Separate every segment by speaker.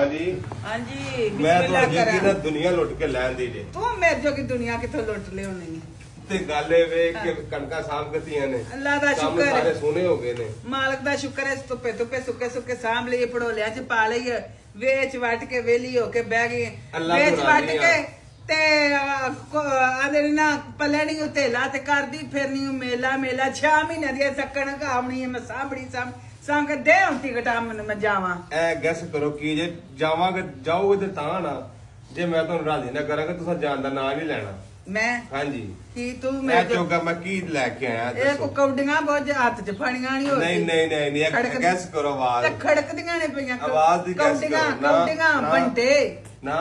Speaker 1: ਹਾਂਜੀ
Speaker 2: ਹਾਂਜੀ
Speaker 1: ਮੈਂ
Speaker 2: ਬਿਸਮਿल्लाह
Speaker 1: ਤੁਹਾਡੀ
Speaker 2: ਕਰਾਂ।
Speaker 1: ਕੀ ਨਾ ਦੁਨੀਆ ਲੁੱਟ ਕੇ ਲੈਣ ਦੀ ਜੇ
Speaker 2: ਤੂੰ ਮੇਰੇ ਜੋਗੀ ਦੁਨੀਆ ਕਿੱਥੋਂ ਲੁੱਟ ਲਿਆਉਣੀ
Speaker 1: ਤੇ ਗੱਲ ਇਹ ਵੇ ਕਿ ਕਣਕਾਂ ਸਾਂਭ ਕੀਤੀਆਂ ਨੇ
Speaker 2: ਅੱਲਾ ਦਾ
Speaker 1: ਕੰਮ
Speaker 2: ਸ਼ੁਕਰ
Speaker 1: ਸਾਰੇ
Speaker 2: ਹੈ।
Speaker 1: ਸੋਹਣੇ ਹੋ ਗਏ ਨੇ
Speaker 2: ਮਾਲਕ ਦਾ ਸ਼ੁਕਰ ਹੈ ਧੁੱਪੇ ਧੁੱਪੇ ਸੁੱਕੇ ਸੁੱਕੇ ਸਾਂਭ ਲਈਏ ਪੜੋਲਿਆਂ ਚ ਪਾ ਲਈਏ ਵੇਚ ਵੱਟ ਕੇ ਵੇਲੀ ਹੋ ਕੇ ਬਹਿ ਗਏ
Speaker 1: ਅੱਲਾ
Speaker 2: ਵੇਚ
Speaker 1: ਤੋਂ
Speaker 2: ਵੱਟ
Speaker 1: ਰਾਜ਼ੀ
Speaker 2: ਕੇ
Speaker 1: ਆ।
Speaker 2: ਤੇ ਆਦੇ ਨਾ ਪੱਲੇ ਨਹੀਂ ਉਤੇਲਾ ਤੇ ਕਰਦੀ ਫਿਰਨੀ ਮੇਲਾ ਮੇਲਾ 6 ਮਹੀਨੇ ਦੀ ਸੱਕਣ ਕਾਵਣੀ ਮੈਂ ਸਾਂਭੜੀ ਸਾਂਭ ਕੇ ਦੇ ਹੁਣ ਟਿਕਟ ਮੈਂ ਜਾਵਾਂ
Speaker 1: ਐ ਗੈਸ ਕਰੋ ਕੀ ਜੇ ਜਾਵਾਂਗੇ ਜਾਓਗੇ ਤੇ ਤਾਂ ਨਾ ਜੇ ਮੈਂ ਤੁਹਾਨੂੰ ਰਾਜ਼ੀ ਨਾ ਕਰਾਂਗਾ ਤੁਸੀਂ ਜਾਣ ਦਾ ਨਾਂ ਨਹੀਂ ਲੈਣਾ
Speaker 2: ਮੈਂ
Speaker 1: ਹਾਂਜੀ
Speaker 2: ਕੀ ਤੂੰ
Speaker 1: ਮੈਂ
Speaker 2: ਮੇਰੇ
Speaker 1: ਚੋਗਾ ਮੈਂ ਕੀ ਲੈ ਕੇ ਆਇਆ
Speaker 2: ਇਹ
Speaker 1: ਦੱਸੋ
Speaker 2: ਕੌਡੀਆਂ ਬਹੁਤ ਹੱਥ ਚ ਫੜੀਆਂ ਨਹੀਂ
Speaker 1: ਨਹੀਂ ਨਹੀਂ ਨਹੀਂ ਨਹੀਂ
Speaker 2: ਖੜਕ-
Speaker 1: ਗੈਸ ਕਰੋ ਆਵਾਜ਼
Speaker 2: ਤੇ ਖੜਕਦੀਆਂ ਨੇ ਪਈਆਂ
Speaker 1: ਆਵਾਜ਼ ਦੀ guess
Speaker 2: ਕੌਡੀਆਂ
Speaker 1: ਕਰੋ। ਨਾ,
Speaker 2: ਕੌਡੀਆਂ
Speaker 1: ਨਾ।
Speaker 2: ਬੰਟੇ
Speaker 1: ਨਾ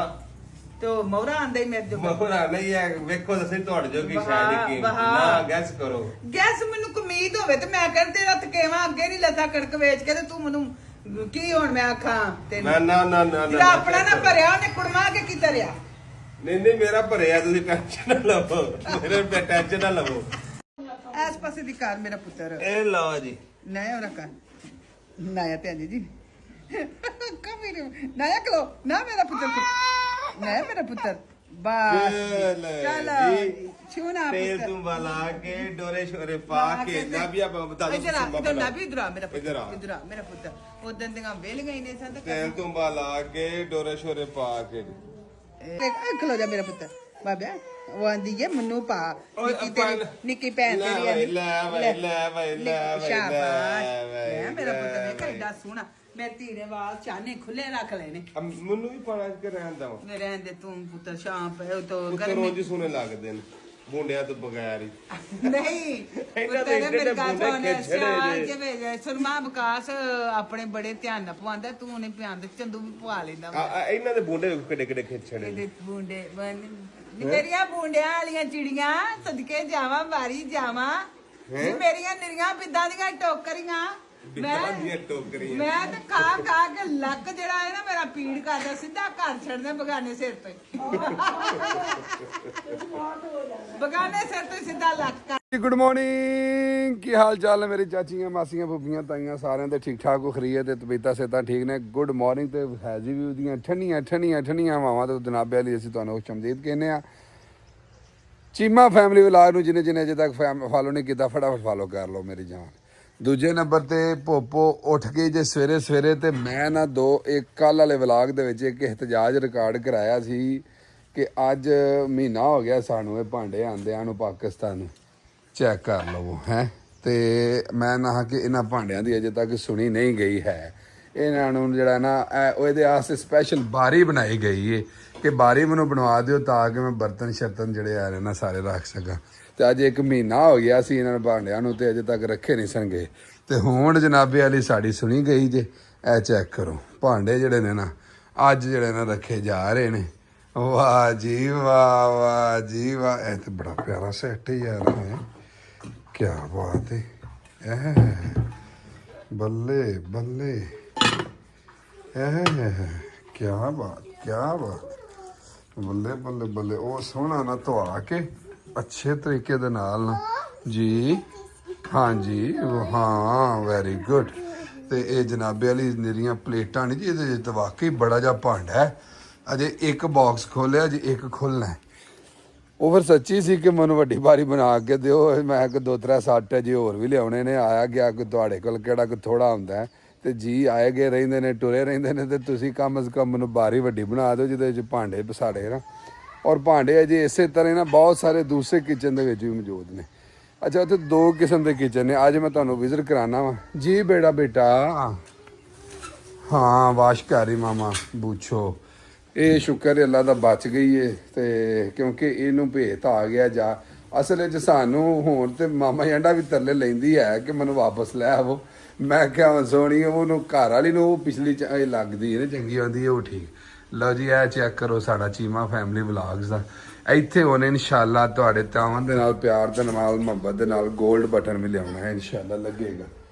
Speaker 2: ਤੇ ਮੌਰਾ ਆਂਦਾ ਹੀ ਮੇਰੇ ਜੋ
Speaker 1: ਮੋਹਰਾ ਨਹੀਂ ਹੈ ਵੇਖੋ ਤੁਸੀਂ ਤੁਹਾਡੇ ਜੋਗੀ
Speaker 2: ਵਾਹ,
Speaker 1: ਸ਼ਾਇਦ ਕੀ
Speaker 2: ਵਾਹ।
Speaker 1: ਨਾ ਗੈਸ ਕਰੋ
Speaker 2: ਗੈਸ ਮੈਨੂੰ ਉਮੀਦ ਹੋਵੇ ਤੇ ਮੈਂ ਕਰ ਤੇਰਾ ਤਕੇਵਾ ਅੱਗੇ ਨਹੀਂ ਲੱਥਾ ਕਣਕ ਵੇਚ ਕੇ ਤੇ ਤੂੰ ਮੈਨੂੰ ਕੀ ਹੁਣ ਮੈਂ ਆਖਾਂ ਤੈਨੂੰ
Speaker 1: ਨਾ ਨਾ ਨਾ ਨਾ
Speaker 2: ਤੇਰਾ ਆਪਣਾ ਨਾ ਭਰਿਆ ਉਹਨੇ ਕੁੜਮਾ ਕੇ ਕੀ ਤਰਿਆ
Speaker 1: ਨਹੀਂ ਨਹੀਂ ਮੇਰਾ ਭਰਿਆ ਤੁਸੀਂ ਟੈਨਸ਼ਨ ਨਾ ਲਵੋ ਮੇਰੇ ਤੇ ਟੈਨਸ਼ਨ ਨਾ ਲਵੋ
Speaker 2: ਇਸ ਪਾਸੇ ਦੀ ਕਾਰ ਮੇਰਾ ਪੁੱਤਰ
Speaker 1: ਇਹ ਲਓ ਜੀ
Speaker 2: ਨਇਆ ਹੋ ਰਖਾ ਨਇਆ ਤੇ ਜੀ ਕਮੀਰ ਨਇਆ ਕਲੋ ਨਾ ਮੇਰਾ ਪੁੱਤਰ ਨਇਆ ਮੇਰਾ ਪੁੱਤਰ ਬਸ ਚਲ ਛੂਨਾ
Speaker 1: ਤੇਲ
Speaker 2: ਪੁੱਤਰ
Speaker 1: ਤੁਮ ਵਾਲਾ ਕੇ ਡੋਰੇ ਸ਼ੋਰੇ ਪਾ ਕੇ ਨਾ ਵੀ ਆਪਾਂ ਬਤਾ
Speaker 2: ਇਧਰ ਆ ਇਧਰ ਨਾ ਵੀ ਇਧਰ ਆ ਮੇਰਾ
Speaker 1: ਇੱਧਰ ਆ।
Speaker 2: ਪੁੱਤਰ ਇਧਰ ਆ ਮੇਰਾ ਪੁੱਤਰ ਉਦੋਂ ਦੀਆਂ ਵੇਲ ਗਈ ਨੇ ਸੰਤ
Speaker 1: ਤੇਲ ਤੁਮ ਵਾਲਾ ਕੇ ਡੋਰੇ ਸ਼ੋਰੇ ਪਾ ਕੇ
Speaker 2: ਖਲੋ ਜਾ ਮੇਰਾ ਪੁੱਤਰ ਬਾਬਾ ਉਹ ਆਂਦੀ ਹੈ ਮੈਨੂੰ ਪਾ
Speaker 1: ਓਏ
Speaker 2: ਨਿੱਕੀ
Speaker 1: ਆਪਾਂ
Speaker 2: ਤੇਰੀ ਨਿੱਕੀ ਭੈਣ
Speaker 1: ਲੈ
Speaker 2: ਤੇਰੀ
Speaker 1: ਬਈ,
Speaker 2: ਆਂਦੀ
Speaker 1: ਲੈ ਬਈ, ਲੈ ਬਈ, ਲੈ ਬਈ,
Speaker 2: ਸ਼ਾਬਾਸ਼
Speaker 1: ਲੈ ਬਈ,
Speaker 2: ਲੈ ਮੇਰਾ ਪੁੱਤਰ
Speaker 1: ਲੈ
Speaker 2: ਵੇਖ ਐਡਾ ਸੋਹਣਾ ਮੇਰੇ ਧੀਰੇ ਵਾਲ ਚਾਨੇ ਖੁੱਲੇ ਰੱਖ ਲੈਣੇ
Speaker 1: ਮੈਨੂੰ ਵੀ ਪਾਣਾ ਕਿ ਰਹਿੰਦਾ ਵਾ
Speaker 2: ਮੇਰੇ ਆਂਦੇ ਤੂੰ ਪੁੱਤਰ ਸ਼ਾਮ ਪਏ ਤੋ
Speaker 1: ਉੱਤਰ ਰੋਜ਼ ਹੀ ਸੋਹਣੇ ਲੱਗਦੇ ਨੇ ਬੁੰਡਿਆਂ ਤੋਂ ਬਗੈਰ ਹੀ
Speaker 2: ਨਹੀਂ
Speaker 1: ਇਹਨਾਂ ਦੇ
Speaker 2: ਪੁੱਤਰ ਮੇਰੇ
Speaker 1: ਬੁੰਡੇ
Speaker 2: ਕਾਹੋਂ ਨੇ
Speaker 1: ਖਿੱਚੜੇ
Speaker 2: ਸਿਆਲ
Speaker 1: ਜੇ।
Speaker 2: ਜਿਵੇਂ ਜੇ ਸੁਰਮਾ ਵਿਕਾਸ ਆਪਣੇ ਬੜੇ ਧਿਆਨ ਨਾਲ ਪਵਾਉਂਦਾ ਤੂੰ ਨਹੀਂ ਪਿਆਉਂਦਾ ਚੰਦੂ ਵੀ ਪਵਾ ਲੈਂਦਾ
Speaker 1: ਇਹਨਾਂ ਦੇ ਬੁੰਡੇ ਕਿੱਡੇ ਕਿੱਡੇ ਖਿੱਚੜੇ
Speaker 2: ਇਹਦੇ ਬੁੰਡੇ ਨੀ ਮੇਰੀਆਂ ਬੁੰਡਿਆਂ ਵਾਲੀਆਂ ਚਿੜੀਆਂ ਸਦਕੇ ਜਾਵਾਂ ਬਾਰੀ ਜਾਵਾਂ ਨੀ ਮੇਰੀਆਂ ਨਿਰੀਆਂ ਬਿੱਦਾਂ ਦੀਆਂ ਟੋਕਰੀਆਂ
Speaker 1: ਬਿੱਦਾਂ ਦੀਆਂ ਟੋਕਰੀਆਂ।
Speaker 2: ਮੈਂ ਤਾਂ ਖਾ ਕੇ ਲੱਕ ਜਿਹੜਾ ਹੈ ਨਾ ਮੇਰਾ ਪੀੜ ਕਰਦਾ ਸਿੱਧਾ ਘਰ ਛੱਡਦੇ ਬਗਾਨੇ ਸਿਰ ਤੇ ਬਗਾਨੇ ਸਿਰ ਤੇ ਸਿੱਧਾ ਲੱਕ ਕਰ
Speaker 3: ਗੁੱਡ ਮਾਰਨਿੰਗ ਕੀ ਹਾਲ ਚਾਲ ਹੈ ਮੇਰੇ ਚਾਚੀਆਂ ਮਾਸੀਆਂ ਫੁੱਫੀਆਂ ਤਾਈਆਂ ਸਾਰਿਆਂ ਦੇ ਠੀਕ ਠਾਕ ਹੋ ਖਰੀਏ ਤੇ ਤਬੀਅਤਾਂ ਸਿਹਤਾਂ ਠੀਕ ਨੇ ਗੁੱਡ ਮਾਰਨਿੰਗ ਤੇ ਹੈਜ਼ੀ ਵੀ ਉਹਦੀਆਂ ਠੰਡੀਆਂ ਹਵਾਵਾਂ ਤੇ ਜਨਾਬੇ ਵਾਲੀ ਅਸੀਂ ਤੁਹਾਨੂੰ ਚਮਦੀਦ ਕਹਿੰਦੇ ਆ ਚੀਮਾ ਫੈਮਿਲੀ ਵਲਾਗ ਨੂੰ ਜਿਹਨੇ ਅਜੇ ਤੱਕ ਫਾਲੋ ਨਹੀਂ ਕੀਤਾ ਫਟਾਫਟ ਫਾਲੋ ਕਰ ਲਓ ਮੇਰੀ ਜਾਨ ਦੂਜੇ ਨੰਬਰ ਤੇ ਭੋਪੋ ਉੱਠ ਕੇ ਜੇ ਸਵੇਰੇ ਤੇ ਮੈਂ ਨਾ ਇੱਕ ਕੱਲ ਵਾਲੇ ਵਲਾਗ ਦੇ ਵਿੱਚ ਇੱਕ ਇhtਜਾਜ ਰਿਕਾਰਡ ਕਰਾਇਆ ਸੀ ਕਿ ਅੱਜ ਮਹੀਨਾ ਹੋ ਗਿਆ ਸਾਨੂੰ ਇਹ ਭਾਂਡੇ ਆਂਦਿਆਂ ਨੂੰ ਪਾਕਿਸਤਾਨ ਨੂੰ ਚੈੱਕ ਕਰ ਲਵੋ ਹੈ ਤੇ ਮੈਂ ਨਾ ਕਿ ਇਹਨਾਂ ਭਾਂਡਿਆਂ ਦੀ ਅਜੇ ਤੱਕ ਸੁਣੀ ਨਹੀਂ ਗਈ ਹੈ ਇਹਨਾਂ ਨੂੰ ਜਿਹੜਾ ਨਾ ਉਹਦੇ ਵਾਸਤੇ ਸਪੈਸ਼ਲ ਬਾਰੀ ਬਣਾਈ ਗਈ ਏ ਕਿ ਬਾਰੀ ਮੈਨੂੰ ਬਣਵਾ ਦਿਓ ਤਾਂ ਕਿ ਮੈਂ ਬਰਤਨ ਸ਼ਰਤਨ ਜਿਹੜੇ ਆ ਰਹੇ ਨਾ ਸਾਰੇ ਰੱਖ ਸਕਾਂ ਤੇ ਅੱਜ ਇੱਕ ਮਹੀਨਾ ਹੋ ਗਿਆ ਸੀ ਇਹਨਾਂ ਭਾਂਡਿਆਂ ਨੂੰ ਤੇ ਅਜੇ ਤੱਕ ਰੱਖੇ ਨਹੀਂ ਸੰਗੇ ਤੇ ਹੁਣ ਜਨਾਬੇ ਵਾਲੀ ਸਾਡੀ ਸੁਣੀ ਗਈ ਜੇ ਇਹ ਚੈੱਕ ਕਰੋ ਭਾਂਡੇ ਜਿਹੜੇ ਨੇ ਨਾ ਅੱਜ ਜਿਹੜੇ ਨਾ ਰੱਖੇ ਜਾ ਰਹੇ ਨੇ ਵਾਹ ਜੀ ਵਾਹ ਜੀ ਵਾਹ ਇਹ ਤੇ ਬੜਾ ਪਿਆਰਾ ਸੈੱਟ ਯਾਰ ਹੈ ਕੀ ਬਾਤ ਹੈ ਇਹ ਬੱਲੇ ਬੱਲੇ ਇਹ ਕੀ ਬਾਤ ਬੱਲੇ ਬੱਲੇ ਬੱਲੇ ਉਹ ਸੋਹਣਾ ਨਾ ਧਵਾ ਕੇ ਅੱਛੇ ਤਰੀਕੇ ਦੇ ਨਾਲ ਨਾ ਜੀ ਹਾਂਜੀ ਹਾਂ ਵੈਰੀ ਗੁੱਡ ਤੇ ਇਹ ਜਨਾਬੇ ਵਾਲੀ ਨਿਰੀਆਂ ਪਲੇਟਾਂ ਨਹੀਂ ਜੀ ਇਹਦੇ ਵਿੱਚ ਵਾਕਈ ਬੜਾ ਜਿਹਾ ਭਾਂਡਾ ਹੈ ਅਜੇ ਇੱਕ ਬਾਕਸ ਖੋਲਿਆ ਜੀ ਇੱਕ ਖੁੱਲਣਾ ਉਹ ਫਿਰ ਸੱਚੀ ਸੀ ਕਿ ਮੈਨੂੰ ਵੱਡੀ ਬਾਰੀ ਬਣਾ ਕੇ ਦਿਓ ਮੈਂ ਕਿ 2-3 ਸੱਟ ਜੀ ਹੋਰ ਵੀ ਲਿਆਉਣੇ ਨੇ ਆਇਆ ਗਿਆ ਕਿ ਤੁਹਾਡੇ ਕੋਲ ਕਿਹੜਾ ਕਿ ਥੋੜਾ ਹੁੰਦਾ ਤੇ ਜੀ ਆਏ ਗਏ ਰਹਿੰਦੇ ਨੇ ਟੁਰੇ ਰਹਿੰਦੇ ਨੇ ਤੇ ਤੁਸੀਂ ਕਮ ਸੇ ਕਮ ਮੈਨੂੰ ਬਾਰੀ ਵੱਡੀ ਬਣਾ ਦਿਓ ਜਿਹਦੇ ਵਿੱਚ ਭਾਂਡੇ ਪਸਾੜੇ ਨਾ ਔਰ ਭਾਂਡੇ ਅਜੇ ਇਸੇ ਤਰ੍ਹਾਂ ਨਾ ਬਹੁਤ ਸਾਰੇ ਦੂਸਰੇ ਕਿਚਨ ਦੇ ਵਿੱਚ ਵੀ ਮੌਜੂਦ ਨੇ ਅੱਛਾ ਉੱਥੇ 2 ਕਿਸਮ ਦੇ ਕਿਚਨ ਨੇ ਅੱਜ ਮੈਂ ਤੁਹਾਨੂੰ ਵਿਜ਼ਿਟ ਕਰਾਉਣਾ ਵਾ ਜੀ ਬੇਟਾ ਹਾਂ ਵਾਸ਼ਕਾਰੀ ਮਾਮਾ ਬੂਛੋ ਇਹ ਸ਼ੁਕਰ ਹੈ ਅੱਲਾ ਦਾ ਬਚ ਗਈ ਏ ਤੇ ਕਿਉਂਕਿ ਇਹਨੂੰ ਭੇਤ ਆ ਗਿਆ ਜਾ ਅਸਲ ਵਿੱਚ ਸਾਨੂੰ ਹੁਣ ਤੇ ਮਾਮਾ ਜੰਡਾ ਵੀ ਤਰਲੇ ਲੈਂਦੀ ਹੈ ਕਿ ਮੈਨੂੰ ਵਾਪਸ ਲੈ ਆਵੋ ਮੈਂ ਕਿਹਾ ਸੋਹਣੀ ਉਹਨੂੰ ਘਰ ਵਾਲੀ ਨੂੰ ਉਹ ਪਿਛਲੀ ਲੱਗਦੀ ਹੈ ਨਾ ਚੰਗੀ ਆਉਂਦੀ ਹੈ ਉਹ ਠੀਕ ਲਓ ਜੀ ਇਹ ਚੈੱਕ ਕਰੋ ਸਾਡਾ ਚੀਮਾ ਫੈਮਿਲੀ ਵਲੌਗਸ ਦਾ ਇੱਥੇ ਉਹਨੇ ਇਨਸ਼ਾਅੱਲਾ ਤੁਹਾਡੇ ਤਾਵਾਂ ਦੇ ਨਾਲ ਪਿਆਰ ਦੇ ਨਾਲ ਮੁਹੱਬਤ ਦੇ ਨਾਲ 골ਡ ਬਟਨ ਵੀ ਲਿਆਉਣਾ ਹੈ ਇਨਸ਼ਾਅੱਲਾ ਲੱਗੇਗਾ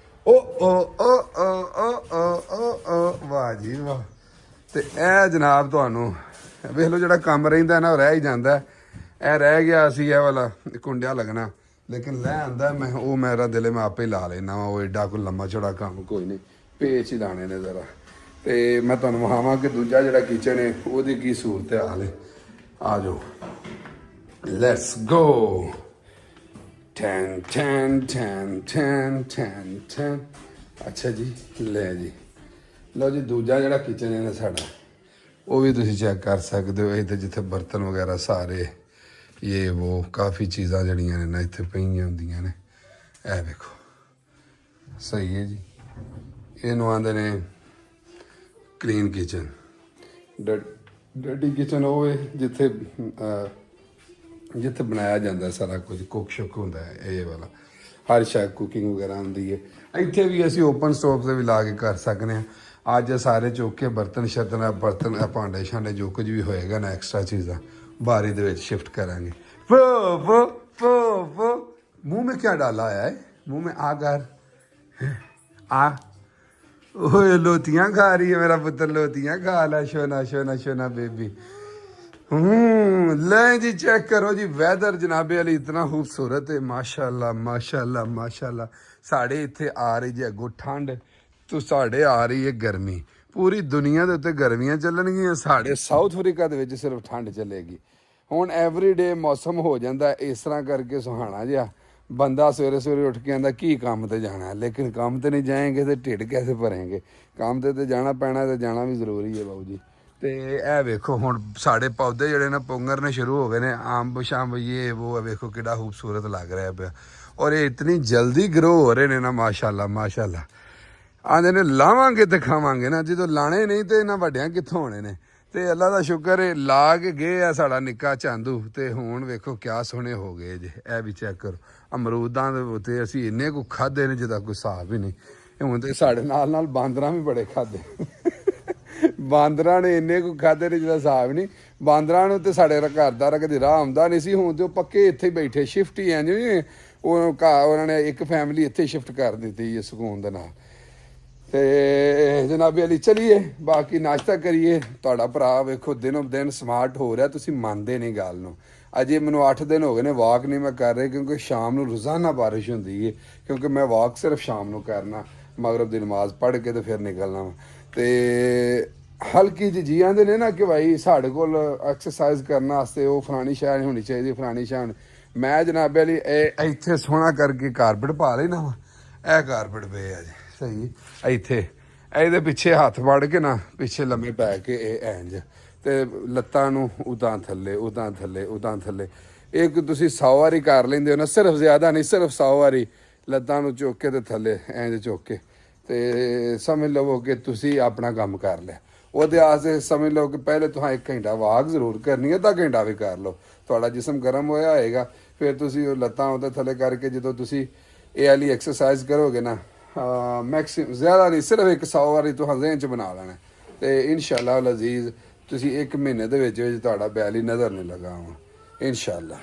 Speaker 3: ਓ ਵਾਹ ਜੀ ਵਾਹ ਤੇ ਇਹ ਜਨਾਬ ਤੁਹਾਨੂੰ ਵੇਖ ਲਓ ਜਿਹੜਾ ਕੰਮ ਰਹਿੰਦਾ ਨਾ ਉਹ ਰਹਿ ਹੀ ਜਾਂਦਾ ਇਹ ਰਹਿ ਗਿਆ ਸੀ ਇਹ ਵਾਲਾ ਕੁੰਡਿਆ ਲੱਗਣਾ ਲੇਕਿਨ ਲੈ ਆਂਦਾ ਮੈਂ ਉਹ ਮੇਰਾ ਦਿਲ ਮੈਂ ਆਪੇ ਲਾ ਲੈਣਾ ਵਾ ਉਹ ਐਡਾ ਕੋਈ ਲੰਮਾ ਚੌੜਾ ਕੰਮ ਕੋਈ ਨਹੀਂ ਪੇਚ ਹੀ ਲਾਣੇ ਨੇ ਜ਼ਰਾ ਤੇ ਮੈਂ ਤੁਹਾਨੂੰ ਵਿਖਾਵਾਂ ਕਿ ਦੂਜਾ ਜਿਹੜਾ ਕਿਚਨ ਹੈ ਉਹਦੀ ਕੀ ਸੂਰਤ ਹਾਲ ਹੈ। ਆ ਜਾਓ, ਲੈਟਸ ਗੋ। 10 10 10 10 10 10। ਅੱਛਾ ਜੀ, ਲੈ ਜੀ, ਲਓ ਜੀ ਦੂਜਾ ਜਿਹੜਾ ਕਿਚਨ ਹੈ ਨਾ ਸਾਡਾ, ਉਹ ਵੀ ਤੁਸੀਂ ਚੈੱਕ ਕਰ ਸਕਦੇ ਹੋ। ਇੱਥੇ ਜਿੱਥੇ ਬਰਤਨ ਵਗੈਰਾ ਸਾਰੇ ਇਹ ਉਹ ਕਾਫੀ ਚੀਜ਼ਾਂ ਜਿਹੜੀਆਂ ਨੇ ਨਾ ਇੱਥੇ ਪਈਆਂ ਹੁੰਦੀਆਂ ਨੇ। ਇਹ ਵੇਖੋ, ਸਹੀ ਹੈ ਜੀ। ਇਹਨੂੰ ਆਉਂਦੇ ਨੇ ਕਲੀਨ ਕਿਚਨ। ਡਰਟੀ ਕਿਚਨ ਉਹ ਹੈ ਜਿੱਥੇ ਜਿੱਥੇ ਬਣਾਇਆ ਜਾਂਦਾ ਸਾਰਾ ਕੁਝ, ਕੁੱਕ ਸ਼ੁਕ ਹੁੰਦਾ ਹੈ। ਇਹ ਵਾਲਾ ਹਰ ਸ਼ਾਇਦ ਕੁਕਿੰਗ ਵਗੈਰਾ ਹੁੰਦੀ ਹੈ। ਇੱਥੇ ਵੀ ਅਸੀਂ ਓਪਨ ਸਟੋਵ ਤੇ ਵੀ ਲਾ ਕੇ ਕਰ ਸਕਦੇ ਹਾਂ। ਅੱਜ ਸਾਰੇ ਚੁੱਕ ਕੇ ਬਰਤਨ ਭਾਂਡੇ ਛਾਂਡੇ ਜੋ ਕੁਝ ਵੀ ਹੋਏਗਾ ਨਾ ਐਕਸਟਰਾ ਚੀਜ਼ਾਂ ਬਾਰੀ ਦੇ ਵਿੱਚ शिफ्ट ਕਰਾਂਗੇ। मुंह में क्या डाला है? मुंह में आगर आ ओए लोतियां खा रही है मेरा पुत्र, लोतियां खा ला। शोना शोना शोना बेबी। ले जी चेक करो जी वेदर जनाबे अली इतना खूबसूरत है माशाल्लाह माशाल्लाह माशाल्लाह। साढ़े इत्थे आ रही जी अगो ठंड तो साढ़े आ रही है गर्मी। पूरी दुनिया के उत्ते गर्मियां चलणगियां, साढ़े साउथ अफ्रीका दे विच सिर्फ ठंड चलेगी। ਹੁਣ ਐਵਰੀਡੇ ਮੌਸਮ ਹੋ ਜਾਂਦਾ ਇਸ ਤਰ੍ਹਾਂ ਕਰਕੇ ਸੁਹਾਣਾ ਜਿਹਾ। ਬੰਦਾ ਸਵੇਰੇ ਸਵੇਰੇ ਉੱਠ ਕੇ ਆਂਦਾ ਕੀ ਕੰਮ ਤੇ ਜਾਣਾ, ਲੇਕਿਨ ਕੰਮ ਤੇ ਨਹੀਂ ਜਾਏਂਗੇ ਤੇ ਢਿੱਡ कैसे ਭਰेंगे। ਕੰਮ ਤੇ ਜਾਣਾ ਪੈਣਾ, ਤੇ ਜਾਣਾ ਵੀ ਜ਼ਰੂਰੀ ਹੈ ਬਾਬੂ ਜੀ। ਤੇ ਇਹ ਵੇਖੋ ਹੁਣ ਸਾਡੇ ਪੌਦੇ ਜਿਹੜੇ ਨੇ ਪੁੰਗਰਨੇ ਸ਼ੁਰੂ ਹੋ ਗਏ ਨੇ, ਅੰਬ ਸ਼ੰਬ ਇਹ ਉਹ ਵੇਖੋ ਕਿੱਡਾ ਖੂਬਸੂਰਤ ਲੱਗ ਰਿਹਾ ਪਿਆ। ਔਰ ਇਹ ਇਤਨੀ ਜਲਦੀ ਗਰੋ ਹੋ ਰਹੇ ਨੇ ਨਾ ਮਾਸ਼ਾਅੱਲਾ ਮਾਸ਼ਾਅੱਲਾ। ਆਂਦੇ ਨੇ ਲਾਵਾਂਗੇ ਤੇ ਖਾਵਾਂਗੇ ਨਾ, ਜਦੋਂ ਲਾਣੇ ਨਹੀਂ ਤੇ ਇਹਨਾਂ ਵੱਡਿਆਂ ਕਿੱਥੋਂ ਹੋਣੇ ਨੇ। ਤੇ ਅੱਲਾ ਦਾ ਸ਼ੁਕਰ ਹੈ ਲਾ ਕੇ ਗਏ ਆ ਸਾਡਾ ਨਿੱਕਾ ਚਾਂਦੂ, ਤੇ ਹੁਣ ਵੇਖੋ ਕਿਆ ਸੋਹਣੇ ਹੋ ਗਏ ਜੇ। ਇਹ ਵੀ ਚੈੱਕ ਕਰੋ, ਅਮਰੂਦਾਂ ਦੇ ਉੱਤੇ ਅਸੀਂ ਇੰਨੇ ਕੁ ਖਾਧੇ ਨੇ ਜਿਹਦਾ ਕੋਈ ਹਿਸਾਬ ਹੀ ਨਹੀਂ। ਹੁਣ ਤੇ ਸਾਡੇ ਨਾਲ ਨਾਲ ਬਾਂਦਰਾਂ ਵੀ ਬੜੇ ਖਾਧੇ। ਬਾਂਦਰਾਂ ਨੇ ਇੰਨੇ ਕੁ ਖਾਧੇ ਨੇ ਜਿਹਦਾ ਹਿਸਾਬ ਨਹੀਂ। ਬਾਂਦਰਾਂ ਨੂੰ ਤੇ ਸਾਡੇ ਘਰ ਦਾ ਕਦੇ ਰਾਹ ਆਉਂਦਾ ਨਹੀਂ ਸੀ। ਹੁਣ ਤੇ ਉਹ ਪੱਕੇ ਇੱਥੇ ਹੀ ਬੈਠੇ, ਸ਼ਿਫਟ ਹੀ ਇੰਜ ਨਹੀਂ ਉਹਨਾਂ ਨੇ ਇੱਕ ਫੈਮਿਲੀ ਇੱਥੇ ਸ਼ਿਫਟ ਕਰ ਦਿੱਤੀ ਹੈ ਸਕੂਨ ਦੇ ਨਾਲ। ਤੇ ਜਨਾਬੀ ਅਲੀ ਚਲੀਏ ਬਾਕੀ ਨਾਸ਼ਤਾ ਕਰੀਏ। ਤੁਹਾਡਾ ਭਰਾ ਵੇਖੋ ਦਿਨੋਂ ਦਿਨ ਸਮਾਰਟ ਹੋ ਰਿਹਾ, ਤੁਸੀਂ ਮੰਨਦੇ ਨਹੀਂ ਗੱਲ ਨੂੰ। ਅਜੇ ਮੈਨੂੰ 8 ਦਿਨ ਹੋ ਗਏ ਨੇ ਵਾਕ ਨਹੀਂ ਮੈਂ ਕਰ ਰਿਹਾ, ਕਿਉਂਕਿ ਸ਼ਾਮ ਨੂੰ ਰੋਜ਼ਾਨਾ ਬਾਰਿਸ਼ ਹੁੰਦੀ ਹੈ। ਕਿਉਂਕਿ ਮੈਂ ਵਾਕ ਸਿਰਫ ਸ਼ਾਮ ਨੂੰ ਕਰਨਾ, ਮਗਰਬ ਦੀ ਨਮਾਜ਼ ਪੜ੍ਹ ਕੇ ਤੇ ਫਿਰ ਨਿਕਲਣਾ ਵਾ। ਤੇ ਹਲਕੀ ਜਿਹੀ ਜੀ ਆਂਦੇ ਨੇ ਨਾ ਕਿ ਭਾਈ ਸਾਡੇ ਕੋਲ ਐਕਸਰਸਾਈਜ਼ ਕਰਨ ਵਾਸਤੇ ਉਹ ਫਲਾਣੀ ਸ਼ੈ ਨਹੀਂ ਹੋਣੀ ਚਾਹੀਦੀ, ਫਲਾਣੀ ਸ਼ੈ। ਮੈਂ ਜਨਾਬੇ ਅਲੀ ਇੱਥੇ ਸੋਹਣਾ ਕਰਕੇ ਕਾਰਪੇਟ ਪਾ ਲੈਣਾ ਵਾ। ਇਹ ਕਾਰਪੇਟ ਪਏ ਆ ਜੀ ਸਹੀ ਇੱਥੇ। ਇਹਦੇ ਪਿੱਛੇ ਹੱਥ ਵੜ ਕੇ ਨਾ ਪਿੱਛੇ ਲੰਮੇ ਪੈ ਕੇ ਇਹ ਇੰਜ, ਤੇ ਲੱਤਾਂ ਨੂੰ ਉਤਾਂ ਥੱਲੇ ਉਤਾਂ ਥੱਲੇ ਉਤਾਂ ਥੱਲੇ। ਇੱਕ ਤੁਸੀਂ 100 ਵਾਰੀ ਕਰ ਲੈਂਦੇ ਹੋ ਨਾ, ਸਿਰਫ ਜ਼ਿਆਦਾ ਨਹੀਂ, ਸਿਰਫ 100 ਵਾਰੀ ਲੱਤਾਂ ਨੂੰ ਚੁੱਕ ਕੇ ਤੇ ਥੱਲੇ ਇੰਜ ਚੁੱਕ ਕੇ, ਤੇ ਸਮਝ ਲਵੋ ਕਿ ਤੁਸੀਂ ਆਪਣਾ ਕੰਮ ਕਰ ਲਿਆ। ਉਹਦੇ ਆਸਤੇ ਸਮਝ ਲਓ ਕਿ ਪਹਿਲੇ ਤੁਸੀਂ 1 ਘੰਟਾ ਵਾਕ ਜ਼ਰੂਰ ਕਰਨੀ ਹੈ, ਅੱਧਾ ਘੰਟਾ ਵੀ ਕਰ ਲਓ। ਤੁਹਾਡਾ ਜਿਸਮ ਗਰਮ ਹੋਇਆ ਹੋਏਗਾ, ਫਿਰ ਤੁਸੀਂ ਉਹ ਲੱਤਾਂ ਉਹਦੇ ਥੱਲੇ ਕਰਕੇ ਜਦੋਂ ਤੁਸੀਂ ਇਹ ਵਾਲੀ ਐਕਸਰਸਾਈਜ਼ ਕਰੋਗੇ ਨਾ, ਮੈਕਸਿਮਮ ਜ਼ਿਆਦਾ ਨਹੀਂ, ਸਿਰਫ 100 ਵਾਰੀ ਤੁਹਾਨੂੰ ਜ਼ਿਹਨ 'ਚ ਬਣਾ ਲੈਣਾ। ਤੇ ਇਨਸ਼ਾਅੱਲਾ ਅਜ਼ੀਜ਼ ਤੁਸੀਂ 1 ਮਹੀਨੇ ਦੇ ਵਿੱਚ ਤੁਹਾਡਾ ਬੈਲ ਹੀ ਨਜ਼ਰ ਨਹੀਂ ਲਗਾਵਾਂ ਇਨਸ਼ਾਅੱਲਾ।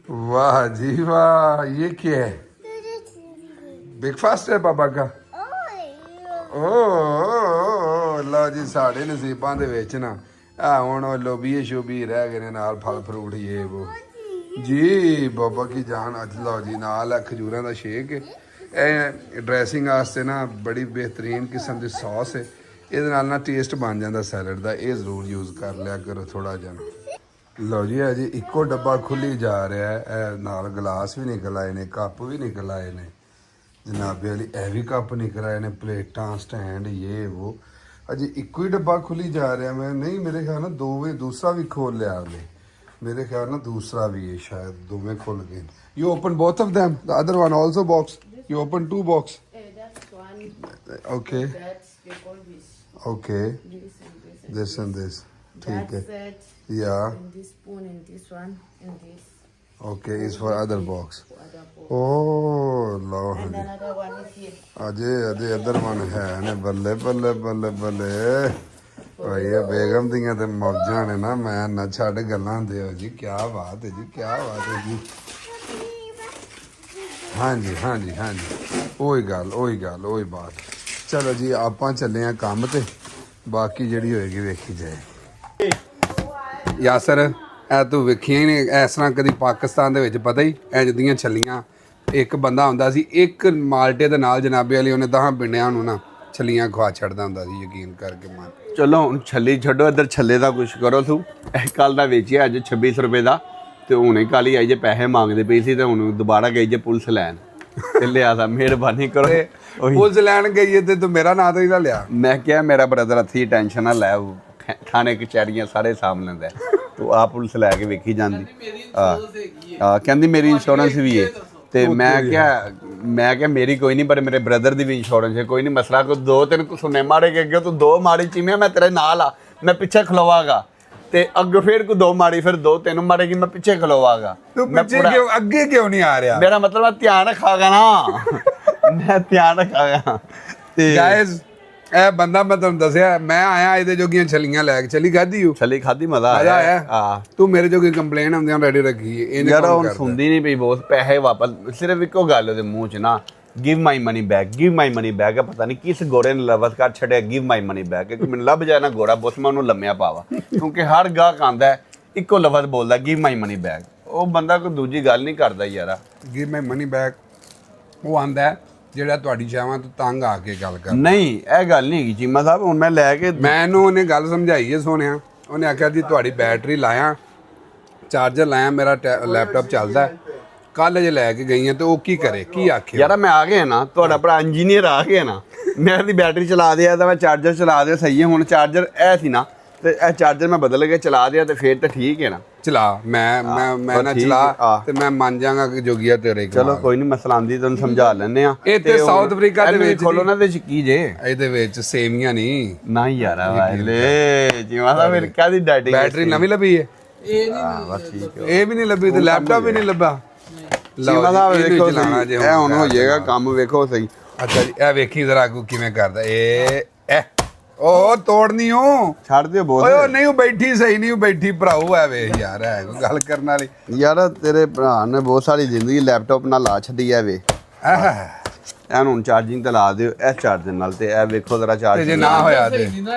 Speaker 3: ਵਾਹ ਜੀ ਵਾਹ, ਇਹ ਕੀ ਹੈ? ब्रेकफास्ट है पापा का। ਓ ਲਓ ਜੀ ਸਾਡੇ ਨਸੀਬਾਂ ਦੇ ਵਿੱਚ ਨਾ ਆ ਹੁਣ ਲੋਬੀਏ ਸ਼ੋਬੀ ਰਹਿ ਗਏ ਨੇ, ਨਾਲ ਫਲ ਫਰੂਟ ਇਹ ਉਹ ਜੀ। ਬਾਬਾ ਕੀ ਜਾਨ। ਅੱਜ ਲਓ ਜੀ ਨਾਲ ਆ ਖਜੂਰਾਂ ਦਾ ਸ਼ੇਕ। ਇਹ ਡਰੈਸਿੰਗ ਵਾਸਤੇ ਨਾ ਬੜੀ ਬਿਹਤਰੀਨ ਕਿਸਮ ਦੀ ਸੌਸ ਹੈ, ਇਹਦੇ ਨਾਲ ਨਾ ਟੇਸਟ ਬਣ ਜਾਂਦਾ ਸੈਲਡ ਦਾ। ਇਹ ਜ਼ਰੂਰ ਯੂਜ਼ ਕਰ ਲਿਆ ਕਰੋ ਥੋੜਾ ਜਿਹਾ। ਲਓ ਜੀ ਅਜੇ ਇੱਕੋ ਡੱਬਾ ਖੁੱਲੀ ਜਾ ਰਿਹਾ ਹੈ। ਇਹ ਨਾਲ ਗਲਾਸ ਵੀ ਨਿਕਲ ਆਏ ਨੇ, ਕੱਪ ਵੀ ਨਿਕਲ ਆਏ ਨੇ ਜਨਾਬੇ ਵਾਲੀ। ਇਹ ਵੀ ਕੱਪ ਨਿਕਲ ਆਏ ਨੇ, ਪਲੇਟਾਂ ਸਟੈਂਡ ਇਹ ਉਹ। ਅਜੇ ਇੱਕੋ ਹੀ ਡੱਬਾ ਖੁੱਲੀ ਜਾ ਰਿਹਾ। ਮੈਂ ਨਹੀਂ, ਮੇਰੇ ਖਿਆਲ ਨਾਲ ਦੂਸਰਾ ਵੀ ਖੋਲ ਲਿਆ ਉਹਨੇ। ਮੇਰੇ ਖਿਆਲ ਨਾਲ ਦੂਸਰਾ ਵੀ ਹੈ ਸ਼ਾਇਦ, ਦੋਵੇਂ ਖੁੱਲ ਗਏ। You open both of them? The other one also box? You open 2 box?
Speaker 4: That's one.
Speaker 3: Okay.
Speaker 4: That's they call this.
Speaker 3: Okay.
Speaker 4: This and this. And
Speaker 3: This and this. ठीक है.
Speaker 4: That's it.
Speaker 3: Yeah.
Speaker 4: And this spoon and this one and this.
Speaker 3: Okay, is for other box.
Speaker 4: For other bowl.
Speaker 3: Oh Lord.
Speaker 4: And another one is here.
Speaker 3: Ajay other ਮਨ ਹੈ ਨੇ। ਬੱਲੇ ਬੱਲੇ ਬੱਲੇ ਬੱਲੇ ਭਾਈ ਇਹ ਬੇਗਮ ਦੀਆਂ ਤੇ ਮੌਜਾਂ ਨੇ ਨਾ, ਮੈਂ ਨਾ ਛੱਡ ਗੱਲਾਂ ਦਿਓ ਜੀ। ਕੀ ਬਾਤ ਹੈ ਜੀ, ਕੀ ਬਾਤ ਹੈ ਜੀ। ਹਾਂਜੀ ਹਾਂਜੀ ਹਾਂਜੀ, ਉਹੀ ਗੱਲ ਉਹੀ ਬਾਤ। ਚਲੋ ਜੀ ਆਪਾਂ ਚੱਲੇ ਆ ਕੰਮ ਤੇ, ਬਾਕੀ ਜਿਹੜੀ ਹੋਏਗੀ ਵੇਖੀ ਜਾਏ। ਯਾਸਰ ਇਹ ਤੂੰ ਵੇਖੀਆਂ ਹੀ ਨਹੀਂ ਇਸ ਤਰ੍ਹਾਂ ਕਦੀ ਪਾਕਿਸਤਾਨ ਦੇ ਵਿੱਚ, ਪਤਾ ਹੀ ਇੰਜ ਦੀਆਂ ਛੱਲੀਆਂ। ਇੱਕ ਬੰਦਾ ਹੁੰਦਾ ਸੀ, ਇੱਕ ਮਾਲਟੇ ਦੇ ਨਾਲ ਜਨਾਬੇ ਵਾਲੀ, ਉਹਨੇ 10 ਪਿੰਡਿਆਂ ਨੂੰ ਨਾ ਛੱਲੀਆਂ ਖਵਾ ਛੱਡਦਾ ਹੁੰਦਾ ਸੀ ਯਕੀਨ ਕਰਕੇ ਮਨ।
Speaker 5: ਚਲੋ ਹੁਣ ਛੱਲੀ ਛੱਡੋ, ਇੱਧਰ ਛੱਲੇ ਦਾ ਕੁਛ ਕਰੋ ਤੂੰ। ਇਹ ਕੱਲ ਦਾ ਵੇਚਿਆ ਅੱਜ 26 ਰੁਪਏ ਦਾ, ਤੇ ਹੁਣੇ ਕੱਲ ਹੀ ਆਈ ਜੇ ਪੈਸੇ ਮੰਗਦੇ ਪਈ ਸੀ, ਤੇ ਹੁਣ ਦੁਬਾਰਾ ਗਈ ਜੇ ਪੁਲਿਸ ਲੈਣ ਤੇ ਲਿਆ ਦਾ। ਮਿਹਰਬਾਨੀ ਕਰੋ। ਉਹੀ
Speaker 3: ਪੁਲਿਸ ਲੈਣ ਗਈ ਹੈ ਤੇ ਤੂੰ ਮੇਰਾ ਨਾਂ ਤਾਂ ਹੀ ਨਾ ਲਿਆ।
Speaker 5: ਮੈਂ ਕਿਹਾ ਮੇਰਾ ਬ੍ਰਦਰ ਹੱਥੀ ਟੈਨਸ਼ਨ ਨਾ ਲੈ, ਉਹ ਥਾਣੇ ਕਚਹਿਰੀਆਂ ਸਾਰੇ ਸਾਂਭ ਲੈਂਦਾ, ਤੂੰ ਆ ਪੁਲਿਸ ਲੈ ਕੇ ਵੇਖੀ ਜਾਂਦੀ। ਆ ਕਹਿੰਦੀ ਮੇਰੀ ਇੰਸ਼ੋਰੈਂਸ ਵੀ ਹੈ, ਤੇ ਮੈਂ ਕਿਹਾ ਮੇਰੀ ਕੋਈ ਨਹੀਂ, ਪਰ ਮੇਰੇ ਬ੍ਰਦਰ ਦੀ ਵੀ ਇੰਸ਼ੋਰੈਂਸ ਹੈ, ਕੋਈ ਨਹੀਂ ਮਸਲਾ। ਕੋ 2-3 ਸੁਨੇ ਮਾਰੇ ਕੇ ਅੱਗੇ ਤੂੰ 2 ਮਾਰੀ ਚੀਮਿਆ, ਮੈਂ ਤੇਰੇ ਨਾਲ ਆ, ਮੈਂ ਪਿੱਛੇ ਖਲੋਵਾਂਗਾ, ਤੇ ਅੱਗੇ ਫੇਰ ਕੋ 2 ਮਾਰੀ, ਫਿਰ 2-3 ਮਾਰੇਗੀ, ਮੈਂ ਪਿੱਛੇ ਖਲੋਵਾਂਗਾ।
Speaker 3: ਤੂੰ ਪਿੱਛੇ ਕਿਉਂ ਅੱਗੇ ਕਿਉਂ ਨਹੀਂ ਆ ਰਿਹਾ?
Speaker 5: ਮੇਰਾ ਮਤਲਬ ਮੈਂ ਧਿਆਨ ਰੱਖਾਂਗਾ ਨਾ, ਮੈਂ ਧਿਆਨ ਰੱਖਾਂਗਾ। ਤੇ
Speaker 3: ਗਾਇਜ਼ ਇਹ ਬੰਦਾ ਮੈਂ ਤੁਹਾਨੂੰ ਦੱਸਿਆ, ਮੈਂ ਆਇਆ ਇਹਦੇ ਜੋਗੀਆਂ ਛਲੀਆਂ ਲੈ ਕੇ। ਛਲੀ ਖਾਧੀ ਹੂੰ?
Speaker 5: ਛਲੀ ਖਾਦੀ, ਮਜ਼ਾ
Speaker 3: ਮਜ਼ਾ
Speaker 5: ਆਇਆ।
Speaker 3: ਆਇਆ?
Speaker 5: ਹਾਂ
Speaker 3: ਤੂੰ ਮੇਰੇ ਜੋਗੀ ਕੰਪਲੇਨ ਆਉਂਦਿਆਂ ਰੈਡੀ ਰੱਖੀ ਹੈ ਇਹਨੇ।
Speaker 5: ਯਾਰ
Speaker 3: ਕੌਣ
Speaker 5: ਹੁਣ
Speaker 3: ਕਰਦਾ?
Speaker 5: ਸੁਣਦੀ ਨਹੀਂ ਪਈ, ਬਹੁਤ ਪੈਸੇ ਵਾਪਸ। ਸਿਰਫ ਇੱਕੋ ਗੱਲ ਉਹਦੇ ਮੂੰਹ 'ਚ ਨਾ, give my money back, give my money back. ਪਤਾ ਨਹੀਂ ਕਿਸ ਗੋਰੇ ਨੇ ਲਫ਼ਜ਼ ਕਰ ਛੱਡਿਆ ਗਿਵ ਮਾਈ ਮਨੀ ਬੈਕ, ਕਿ ਮੈਨੂੰ ਲੱਭ ਜਾਏ ਨਾ ਗੋਰਾ ਬੁੱਸ ਮੈਂ ਉਹਨੂੰ ਲੰਮਿਆ ਪਾਵਾ, ਕਿਉਂਕਿ ਹਰ ਗਾਹਕ ਆਉਂਦਾ ਇੱਕੋ ਲਫ਼ਜ਼ ਬੋਲਦਾ ਗਿਵ ਮਾਈ ਮਨੀ ਬੈਕ। ਉਹ ਬੰਦਾ ਕੋਈ ਦੂਜੀ ਗੱਲ ਨਹੀਂ ਕਰਦਾ ਯਾਰਾ।
Speaker 3: ਗਿਵ ਮਾਈ ਮਨੀ ਬੈਕ ਉਹ ਆਂਦਾ ਜਿਹੜਾ ਤੁਹਾਡੀ ਚਾਹਾਂ ਤੋਂ ਤੰਗ ਆ ਕੇ ਗੱਲ ਕਰ।
Speaker 5: ਨਹੀਂ ਇਹ ਗੱਲ ਨਹੀਂ ਹੈਗੀ ਚੀਮਾ ਸਾਹਿਬ, ਹੁਣ ਮੈਂ ਲੈ ਕੇ
Speaker 3: ਮੈਨੂੰ ਉਹਨੇ ਗੱਲ ਸਮਝਾਈ ਹੈ ਸੋਹਣਿਆ। ਉਹਨੇ ਆਖਿਆ ਜੀ ਤੁਹਾਡੀ ਬੈਟਰੀ ਲਾਇਆ, ਚਾਰਜਰ ਲਾਇਆ, ਮੇਰਾ ਲੈਪਟਾਪ ਚੱਲਦਾ, ਕੱਲ ਜੇ ਲੈ ਕੇ ਗਈ ਹੈ ਤੇ ਉਹ ਕੀ ਕਰੇ, ਕੀ ਆਖੇ?
Speaker 5: ਯਾਰਾ ਮੈਂ ਆ ਗਿਆ ਨਾ, ਤੁਹਾਡਾ ਭਰਾ ਇੰਜੀਨੀਅਰ ਆ ਗਿਆ ਨਾ, ਮੇਰੀ ਦੀ ਬੈਟਰੀ ਚਲਾ ਦਿਆ ਤਾਂ ਮੈਂ ਚਾਰਜਰ ਚਲਾ ਦਿਆ, ਸਹੀ ਹੈ। ਹੁਣ ਚਾਰਜਰ ਇਹ ਸੀ ਨਾ, ਤੇ ਇਹ ਚਾਰਜਰ ਮੈਂ ਬਦਲ ਕੇ ਚਲਾ ਦਿਆ, ਤੇ ਫੇਰ ਤਾਂ ਠੀਕ ਹੈ ਨਾ।
Speaker 3: ਚਲਾ ਮੈਂ ਨਾ
Speaker 5: ਠੀਕ
Speaker 3: ਚਲਾ
Speaker 5: ਆ।
Speaker 3: ਤੇ ਮੈਂ ਮੰਨ ਜਾਗਾ ਕਿ ਜੋਗੀਆ ਤੇਰੇ ਕੋਲ।
Speaker 5: ਚਲੋ ਕੋਈ ਨਹੀਂ, ਮਸਲਾ ਆਂਦੀ ਤੁਹਾਨੂੰ ਸਮਝਾ ਲੈਣੇ ਆ।
Speaker 3: ਇਹ ਤੇ ਸਾਊਥ ਅਫਰੀਕਾ ਦੇ ਵਿੱਚ
Speaker 5: ਖੋਲੋ ਨਾ, ਤੇ ਕੀ ਜੇ
Speaker 3: ਇਹਦੇ ਵਿੱਚ ਸੇਮੀਆਂ ਨਹੀਂ
Speaker 5: ਨਾ ਯਾਰਾ ਵਾਲੇ ਜਿਵੇਂ ਦਾ ਫਿਰ ਕਾਦੀ ਡਾਈਟਿੰਗ
Speaker 3: ਬੈਟਰੀ ਨਵੀਂ ਲੱਭੀ ਹੈ,
Speaker 5: ਬਸ ਠੀਕ ਹੈ।
Speaker 3: ਇਹ ਵੀ ਨਹੀਂ ਲੱਭੀ ਤੇ ਲੈਪਟਾਪ ਵੀ ਨਹੀਂ ਲੱਭਾ।
Speaker 5: ਜਿਵੇਂ ਦਾ ਵੇਖੋ
Speaker 3: ਚਲਾਣਾ ਜੇ
Speaker 5: ਇਹ ਹੁਣ ਹੋ ਜਾਏਗਾ ਕੰਮ, ਵੇਖੋ ਸਹੀ।
Speaker 3: ਅੱਛਾ ਜੀ ਇਹ ਵੇਖੀ ਜ਼ਰਾ ਅੱਗੂ ਕਿਵੇਂ ਕਰਦਾ ਇਹ ਉਹ ਤੋੜਨੀ ਉਹ
Speaker 5: ਛੱਡ ਦਿਓ
Speaker 3: ਓਏ ਉਹ
Speaker 5: ਬਹੁਤ
Speaker 3: ਨਹੀਂ ਉਹ ਬੈਠੀ ਸਹੀ ਨਹੀਂ ਉਹ ਬੈਠੀ ਭਰਾਓ ਐ ਵੇ ਯਾਰ ਹੈ ਕੋਈ ਗੱਲ ਕਰਨ ਵਾਲੀ।
Speaker 5: ਯਾਰ ਤੇਰੇ ਭਰਾ ਨੇ ਬਹੁਤ ਸਾਰੀ ਜ਼ਿੰਦਗੀ ਲੈਪਟਾਪ ਨਾਲ ਲਾ ਛੱਡੀ ਐ ਵੇ। ਇਹਨੂੰ ਹੁਣ ਚਾਰਜਿੰਗ ਤੇ ਲਾ ਦਿਓ ਇਸ ਚਾਰਜਰ ਨਾਲ, ਤੇ ਇਹ ਵੇਖੋ ਜ਼ਰਾ
Speaker 3: ਤੇ
Speaker 5: ਚਾਰਜ
Speaker 3: ਜੇ ਨਾ ਹੋਇਆ ਤੇ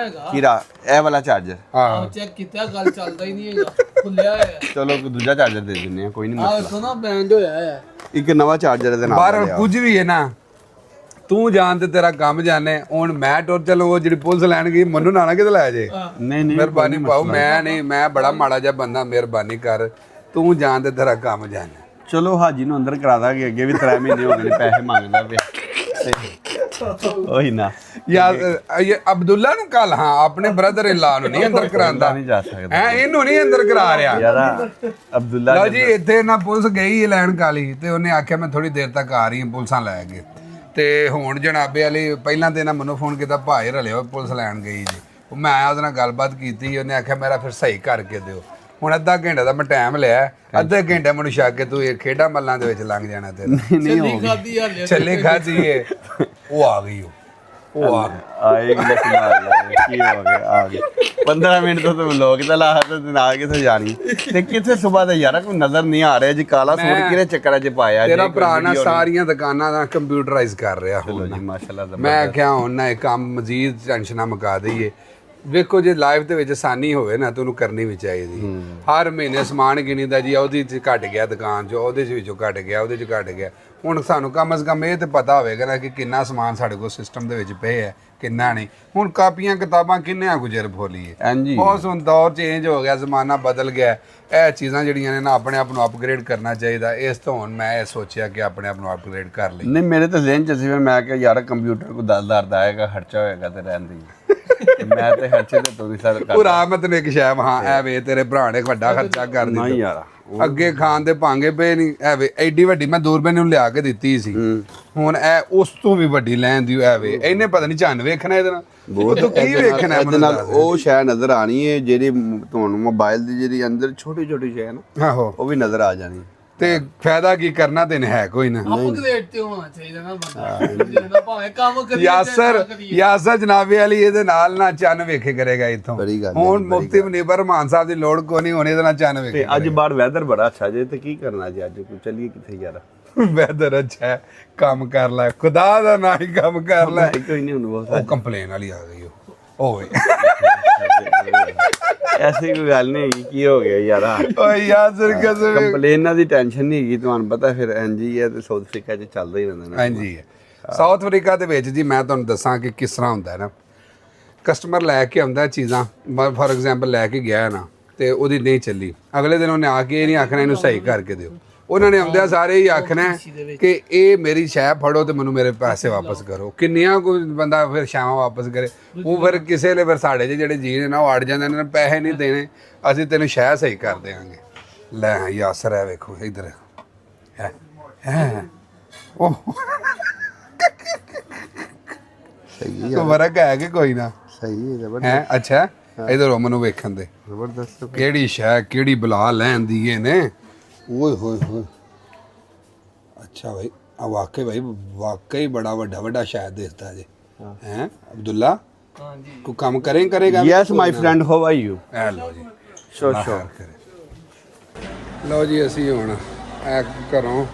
Speaker 5: ਕੀਰਾ ਇਹ ਵਾਲਾ ਚਾਰਜਰ।
Speaker 3: ਹਾਂ
Speaker 6: ਚੈੱਕ ਕੀਤਾ, ਗੱਲ ਚੱਲਦਾ ਹੀ ਨਹੀਂ ਹੈਗਾ, ਖੁੱਲਿਆ ਹੋਇਆ ਹੈ।
Speaker 5: ਚਲੋ ਕੋਈ ਦੂਜਾ ਚਾਰਜਰ ਦੇ ਦਿੰਨੇ ਆ, ਕੋਈ ਨਹੀਂ
Speaker 6: ਆਹ
Speaker 5: ਮਸਲਾ।
Speaker 6: ਵੇਖੋ ਨਾ ਬੈਂਡ ਹੋਇਆ ਹੈ।
Speaker 5: ਇੱਕ ਨਵਾਂ ਚਾਰਜਰ ਇਹਦੇ ਨਾਲ
Speaker 3: ਬਾਹਰ
Speaker 5: ਲਿਆਓ।
Speaker 3: ਕੁਝ ਵੀ ਹੈ ਨਾ ਤੂੰ ਜਾਣ ਤੇ ਤੇਰਾ ਕੰਮ ਜਾਣੇ। ਹੁਣ ਮੈਂ ਟੁਰ ਚਲੋ ਉਹ ਜਿਹੜੀ ਪੁਲਿਸ ਲੈਣ ਗਈ ਮੈਨੂੰ ਨਾ ਕਿਤੇ ਲੈ ਜੇ।
Speaker 5: ਨਹੀਂ ਨਹੀਂ
Speaker 3: ਮਿਹਰਬਾਨੀ ਪਾਓ, ਮੈਂ ਨਹੀਂ, ਮੈਂ ਬੜਾ ਮਾੜਾ ਜਿਹਾ ਬੰਦਾ, ਮਿਹਰਬਾਨੀ ਕਰ ਤੂੰ ਜਾਣ ਤੇ ਤੇਰਾ ਕੰਮ ਜਾਣੇ।
Speaker 5: ਚਲੋ ਹਾਜੀ ਨੂੰ ਅੰਦਰ ਕਰਾ ਦਾਂਗੇ, ਅੱਗੇ ਵੀ 3 ਮਹੀਨੇ ਹੋ ਗਏ ਨੇ ਪੈਸੇ ਮੰਗਦਾ ਪਿਆ। ਉਹੀ ਨਾ
Speaker 3: ਯਾਰ ਇਹ ਅਬਦੁੱਲਾ ਨੂੰ ਕੱਲ ਹਾਂ ਆਪਣੇ ਬ੍ਰਦਰ ਇਨ ਲਾ ਨੂੰ ਨਹੀਂ ਅੰਦਰ ਕਰਾਂਦਾ,
Speaker 5: ਨਹੀਂ ਜਾ ਸਕਦਾ
Speaker 3: ਹੈ ਇਹਨੂੰ ਨਹੀਂ ਅੰਦਰ ਕਰਾ ਰਿਹਾ।
Speaker 5: ਯਾਰਾ ਅਬਦੁੱਲਾ
Speaker 3: ਲਓ ਜੀ ਇੱਥੇ ਨਾ ਪੁਲਿਸ ਗਈ ਲੈਣ ਕਾਲੀ, ਤੇ ਉਹਨੇ ਆਖਿਆ ਮੈਂ ਥੋੜੀ ਦੇਰ ਤੱਕ ਆ ਰਹੀ ਹਾਂ, ਪੁਲਿਸਾਂ ਲੈ ਕੇ। ਤੇ ਹੁਣ ਜਨਾਬੇ ਵਾਲੀ ਪਹਿਲਾਂ ਤੇ ਨਾ ਮੈਨੂੰ ਫੋਨ ਕੀਤਾ, ਭਾਈ ਰਲਿਓ ਪੁਲਿਸ ਲੈਣ ਗਈ ਜੀ। ਉਹ ਮੈਂ ਆਇਆ ਉਹਦੇ ਨਾਲ ਗੱਲਬਾਤ ਕੀਤੀ, ਉਹਨੇ ਆਖਿਆ ਮੇਰਾ ਫਿਰ ਸਹੀ ਕਰਕੇ ਦਿਓ। ਹੁਣ ਅੱਧਾ ਘੰਟਾ ਦਾ ਮੈਂ ਟਾਈਮ ਲਿਆ, ਅੱਧੇ ਘੰਟੇ ਮੈਨੂੰ ਸ਼ੱਕ ਕੇ ਤੂੰ ਇਹ ਖੇਡਾਂ ਮੱਲਾਂ ਦੇ ਵਿੱਚ ਲੰਘ ਜਾਣਾ ਤੇਰਾ।
Speaker 5: ਨਹੀਂ ਹੋ ਗਈ
Speaker 6: ਖਾਦੀ ਹਾਲੇ
Speaker 3: ਛੱਲੇ ਖਾਧੀ ਏ ਉਹ ਆ ਗਈ ਉਹ ਆ ਗਈ।
Speaker 5: ਆਏ ਕਿ ਕੀ ਹੋ ਗਿਆ ਆ ਗਈ 15 ਮਿੰਟ ਤੋਂ ਤੂੰ ਲੋਕ ਤਾਂ ਲਾ ਤੇ ਨਾ ਕਿੱਥੇ ਜਾਣੀ ਤੇ ਕਿੱਥੇ ਸਵੇਰ ਦਾ ਯਾਰ ਕੋਈ ਨਜ਼ਰ ਨਹੀਂ ਆ ਰਿਹਾ ਜੀ। ਕਾਲਾ ਸੂਟ ਕਿਹੜੇ ਚੱਕਰਾਂ 'ਚ ਪਾਇਆ
Speaker 3: ਤੇਰਾ ਭਰਾ ਨਾ ਸਾਰੀਆਂ ਦੁਕਾਨਾਂ ਦਾ ਕੰਪਿਊਟਰਾਈਜ਼ ਕਰ ਰਿਹਾ
Speaker 5: ਚਲੋ
Speaker 3: ਹੁਣ।
Speaker 5: ਜੀ ਮਾਸ਼ਾਅੱਲਾ।
Speaker 3: ਮੈਂ ਕਿਹਾ ਹੁਣ ਨਾ ਇਹ ਕੰਮ ਮਜ਼ੀਦ ਟੈਨਸ਼ਨਾਂ ਮੁਕਾ ਦਈਏ। ਵੇਖੋ ਜੇ ਲਾਈਫ ਦੇ ਵਿੱਚ ਆਸਾਨੀ ਹੋਵੇ ਨਾ ਤਾਂ ਉਹਨੂੰ ਕਰਨੀ ਵੀ ਚਾਹੀਦੀ। ਹਰ ਮਹੀਨੇ ਸਮਾਨ ਗਿਣੀਦਾ ਜੀ, ਉਹਦੇ 'ਚ ਘਟ ਗਿਆ ਦੁਕਾਨ 'ਚੋਂ, ਉਹਦੇ 'ਚ ਵਿੱਚੋਂ ਘਟ ਗਿਆ, ਉਹਦੇ 'ਚ ਘਟ ਗਿਆ। ਹੁਣ ਸਾਨੂੰ ਕਮ ਸੇ ਕਮ ਇਹ ਤੇ ਪਤਾ ਹੋਵੇਗਾ ਨਾ ਕਿ ਕਿੰਨਾ ਸਮਾਨ ਸਾਡੇ ਕੋਲ ਸਿਸਟਮ ਦੇ ਵਿੱਚ ਪਏ ਹੈ, ਕਿੰਨਾ ਨਹੀਂ। ਹੁਣ ਕਾਪੀਆਂ ਕਿਤਾਬਾਂ ਕਿੰਨਿਆਂ ਗੁਜ਼ਰ ਫੋਲੀਏ।
Speaker 5: ਹਾਂਜੀ
Speaker 3: ਬਹੁਤ ਹੁਣ ਦੌਰ ਚੇਂਜ ਹੋ ਗਿਆ, ਜ਼ਮਾਨਾ ਬਦਲ ਗਿਆ। ਇਹ ਚੀਜ਼ਾਂ ਜਿਹੜੀਆਂ ਨੇ ਨਾ ਆਪਣੇ ਆਪ ਨੂੰ ਅਪਗ੍ਰੇਡ ਕਰਨਾ ਚਾਹੀਦਾ। ਇਸ ਤੋਂ ਹੁਣ ਮੈਂ ਇਹ ਸੋਚਿਆ ਕਿ ਆਪਣੇ ਆਪ ਨੂੰ ਅਪਗ੍ਰੇਡ ਕਰ ਲਈ।
Speaker 5: ਨਹੀਂ ਮੇਰੇ ਤਾਂ ਜ਼ਿਹਨ 'ਚ ਸੀ, ਮੈਂ ਕਿਹਾ ਯਾਰ ਕੰਪਿਊਟਰ ਕੋ 10,000 ਦਾ ਆਏਗਾ ਖਰਚਾ ਹੋਏਗਾ ਤੇ ਰਹਿੰਦੀ ਮੈਂ ਤੇ ਖਰਚੇ ਤੇ ਤੋਰੀ ਸਰ ਕਰ
Speaker 3: ਪੂਰਾ ਮੈਂ ਤੈਨੂੰ ਇੱਕ ਸ਼ਾਇ ਹਾਂ ਐ ਵੇ ਤੇਰੇ ਭਰਾ ਨੇ ਵੱਡਾ ਖਰਚਾ ਕਰ ਦਿੱਤਾ।
Speaker 5: ਨਹੀਂ ਯਾਰ
Speaker 3: ਅੱਗੇ ਖਾਣ ਦੇ ਭਾਂਗੇ ਪਏ ਨਹੀਂ ਐ ਵੇ ਐਡੀ ਵੱਡੀ ਮੈਂ ਦੂਰਬੀਨ ਨੂੰ ਲਿਆ ਕੇ ਦਿੱਤੀ ਸੀ। ਹੁਣ ਐ ਉਸ ਤੋਂ ਵੀ ਵੱਡੀ ਲੈਣ ਦੀ ਐ ਵੇ ਇਹਨੇ ਪਤਾ ਨਹੀਂ ਚੰਨ ਵੇਖਣਾ ਇਹਦੇ ਨਾਲ। ਉਹ ਤੂੰ ਕੀ ਵੇਖਣਾ
Speaker 5: ਇਹਦੇ ਨਾਲ ਉਹ ਸ਼ੈ ਨਜ਼ਰ ਆਣੀ ਹੈ ਜਿਹੜੀ ਤੁਹਾਨੂੰ ਮੋਬਾਈਲ ਦੀ ਜਿਹੜੀ ਅੰਦਰ ਛੋਟੀ ਛੋਟੀ ਸ਼ੈ ਨਾ
Speaker 3: ਆਹੋ
Speaker 5: ਉਹ ਵੀ ਨਜ਼ਰ ਆ ਜਾਣੀ।
Speaker 3: ਤੇ ਫਾਇਦਾ ਕੀ ਕਰਨਾ ਤੈਨੂੰ ਹੈ ਕੋਈ ਨਾ।
Speaker 6: ਅਪਗ੍ਰੇਡ ਤੇ ਹੋਣਾ ਚਾਹੀਦਾ ਨਾ ਬੰਦਾ, ਜਿਹਦਾ ਭਾਵੇਂ ਕੰਮ ਕਰੀਏ
Speaker 3: ਯਾਸਰ ਜਨਾਬੇ ਵਾਲੀ ਇਹਦੇ ਨਾਲ ਨਾ ਚੰਨ ਵੇਖੇ ਕਰੇਗਾ ਇੱਥੋਂ।
Speaker 5: ਬੜੀ ਗੱਲ
Speaker 3: ਹੁਣ ਮੁਫਤੀ ਮੁਨੀਬਰ ਰਹਿਮਾਨ ਸਾਹਿਬ ਦੀ ਲੋੜ ਕੋਈ ਨਹੀਂ, ਹੁਣ ਇਹਦੇ ਨਾਲ ਚੰਨ ਵੇਖੇ।
Speaker 5: ਤੇ ਅੱਜ ਬਾਹਰ ਵੈਦਰ ਬੜਾ ਅੱਛਾ ਜੇ, ਤੇ ਕੀ ਕਰਨਾ ਜੀ ਅੱਜ ਕੋਈ ਚੱਲੀਏ ਕਿੱਥੇ ਯਾਰ।
Speaker 3: ਵੈਦਰ ਅੱਛਾ ਹੈ, ਕੰਮ ਕਰ ਲੈ, ਖੁਦਾ ਦਾ ਨਾ ਹੀ ਕੰਮ ਕਰ ਲੈ।
Speaker 5: ਕੋਈ ਨਹੀਂ ਹੁਣ ਬਹੁਤ
Speaker 3: ਉਹ ਕੰਪਲੇਨ ਵਾਲੀ ਆ ਗਈ ਓਏ
Speaker 5: ਐਸੀ ਕੋਈ ਗੱਲ ਨਹੀਂ ਹੈਗੀ। ਕੀ ਹੋ ਗਿਆ ਯਾਰ
Speaker 3: ਓਏ ਯਾਸਰ ਕਸਮ।
Speaker 5: ਕੰਪਲੇਨਾਂ ਦੀ ਟੈਨਸ਼ਨ ਨਹੀਂ ਹੈਗੀ, ਤੁਹਾਨੂੰ ਪਤਾ ਫਿਰ ਐਨਜੀ ਹੈ ਤੇ ਸਾਊਥ ਅਫਰੀਕਾ 'ਚ ਚੱਲਦਾ ਹੀ ਰਹਿੰਦਾ ਨਾ।
Speaker 3: ਹਾਂਜੀ ਸਾਊਥ ਅਫਰੀਕਾ ਦੇ ਵਿੱਚ ਜੀ ਮੈਂ ਤੁਹਾਨੂੰ ਦੱਸਾਂ ਕਿ ਕਿਸ ਤਰ੍ਹਾਂ ਹੁੰਦਾ ਹੈ ਨਾ, ਕਸਟਮਰ ਲੈ ਕੇ ਆਉਂਦਾ ਚੀਜ਼ਾਂ, ਫੋਰ ਐਗਜ਼ਾਮਪਲ ਲੈ ਕੇ ਗਿਆ ਨਾ ਤੇ ਉਹਦੀ ਨਹੀਂ ਚੱਲੀ, ਅਗਲੇ ਦਿਨ ਉਹਨੇ ਆ ਕੇ ਇਹ ਨਹੀਂ ਆਖਣਾ ਇਹਨੂੰ ਸਹੀ ਕਰਕੇ ਦਿਓ, ਉਹਨਾਂ ਨੇ ਆਉਂਦਿਆਂ ਸਾਰੇ ਹੀ ਆਖਣਾ ਕਿ ਇਹ ਮੇਰੀ ਸ਼ੈ ਫੜੋ ਤੇ ਮੈਨੂੰ ਮੇਰੇ ਪੈਸੇ ਵਾਪਸ ਕਰੋ। ਕਿੰਨੀਆਂ ਕੋਈ ਬੰਦਾ ਫਿਰ ਸ਼ਾਵਾਂ ਵਾਪਸ ਕਰੇ, ਉਹ ਫਿਰ ਕਿਸੇ ਲਈ ਫਿਰ ਸਾਡੇ 'ਚ ਜਿਹੜੇ ਜੀ ਨੇ ਨਾ ਉਹ ਅੜ ਜਾਂਦੇ ਨੇ, ਪੈਸੇ ਨਹੀਂ ਦੇਣੇ, ਅਸੀਂ ਤੈਨੂੰ ਸ਼ੈ ਸਹੀ ਕਰ ਦਿਆਂਗੇ। ਲੈ ਯਾਸਰ ਹੈ ਵੇਖੋ ਇਧਰ ਹੈ ਉਹ
Speaker 5: ਸਹੀ
Speaker 3: ਕੋਈ ਫਰਕ ਹੈ ਕਿ ਕੋਈ ਨਾ
Speaker 5: ਸਹੀ ਜ਼ਬਰਦਸਤ
Speaker 3: ਹੈ। ਅੱਛਾ ਇਧਰ ਮੈਨੂੰ ਵੇਖਣ ਦੇ,
Speaker 5: ਜ਼ਬਰਦਸਤ
Speaker 3: ਕਿਹੜੀ ਸ਼ੈ ਕਿਹੜੀ ਬਲਾ ਲੈਣ ਦੀ ਇਹ ਨੇ। ਓਏ ਹੋਏ ਹੋਏ, ਅੱਛਾ ਭਾਈ ਆ ਵਾਕਈ ਬੜਾ ਵੱਡਾ ਸ਼ਾਇਦ ਦਿਸਦਾ ਜੇ ਹੈ ਅਬਦੁੱਲਾ।
Speaker 6: ਹਾਂਜੀ
Speaker 3: ਕੋਈ ਕੰਮ ਕਰੇਗਾ?
Speaker 5: Yes my friend, how are you?
Speaker 3: ਐ ਲਓ ਜੀ,
Speaker 5: ਸ਼ੋਰ
Speaker 3: ਅੱਲਾ
Speaker 5: ਸ਼ੋਰ।
Speaker 3: ਖੈਰ ਕਰੇ। ਲਓ ਜੀ ਅਸੀਂ ਹੁਣ ਘਰੋਂ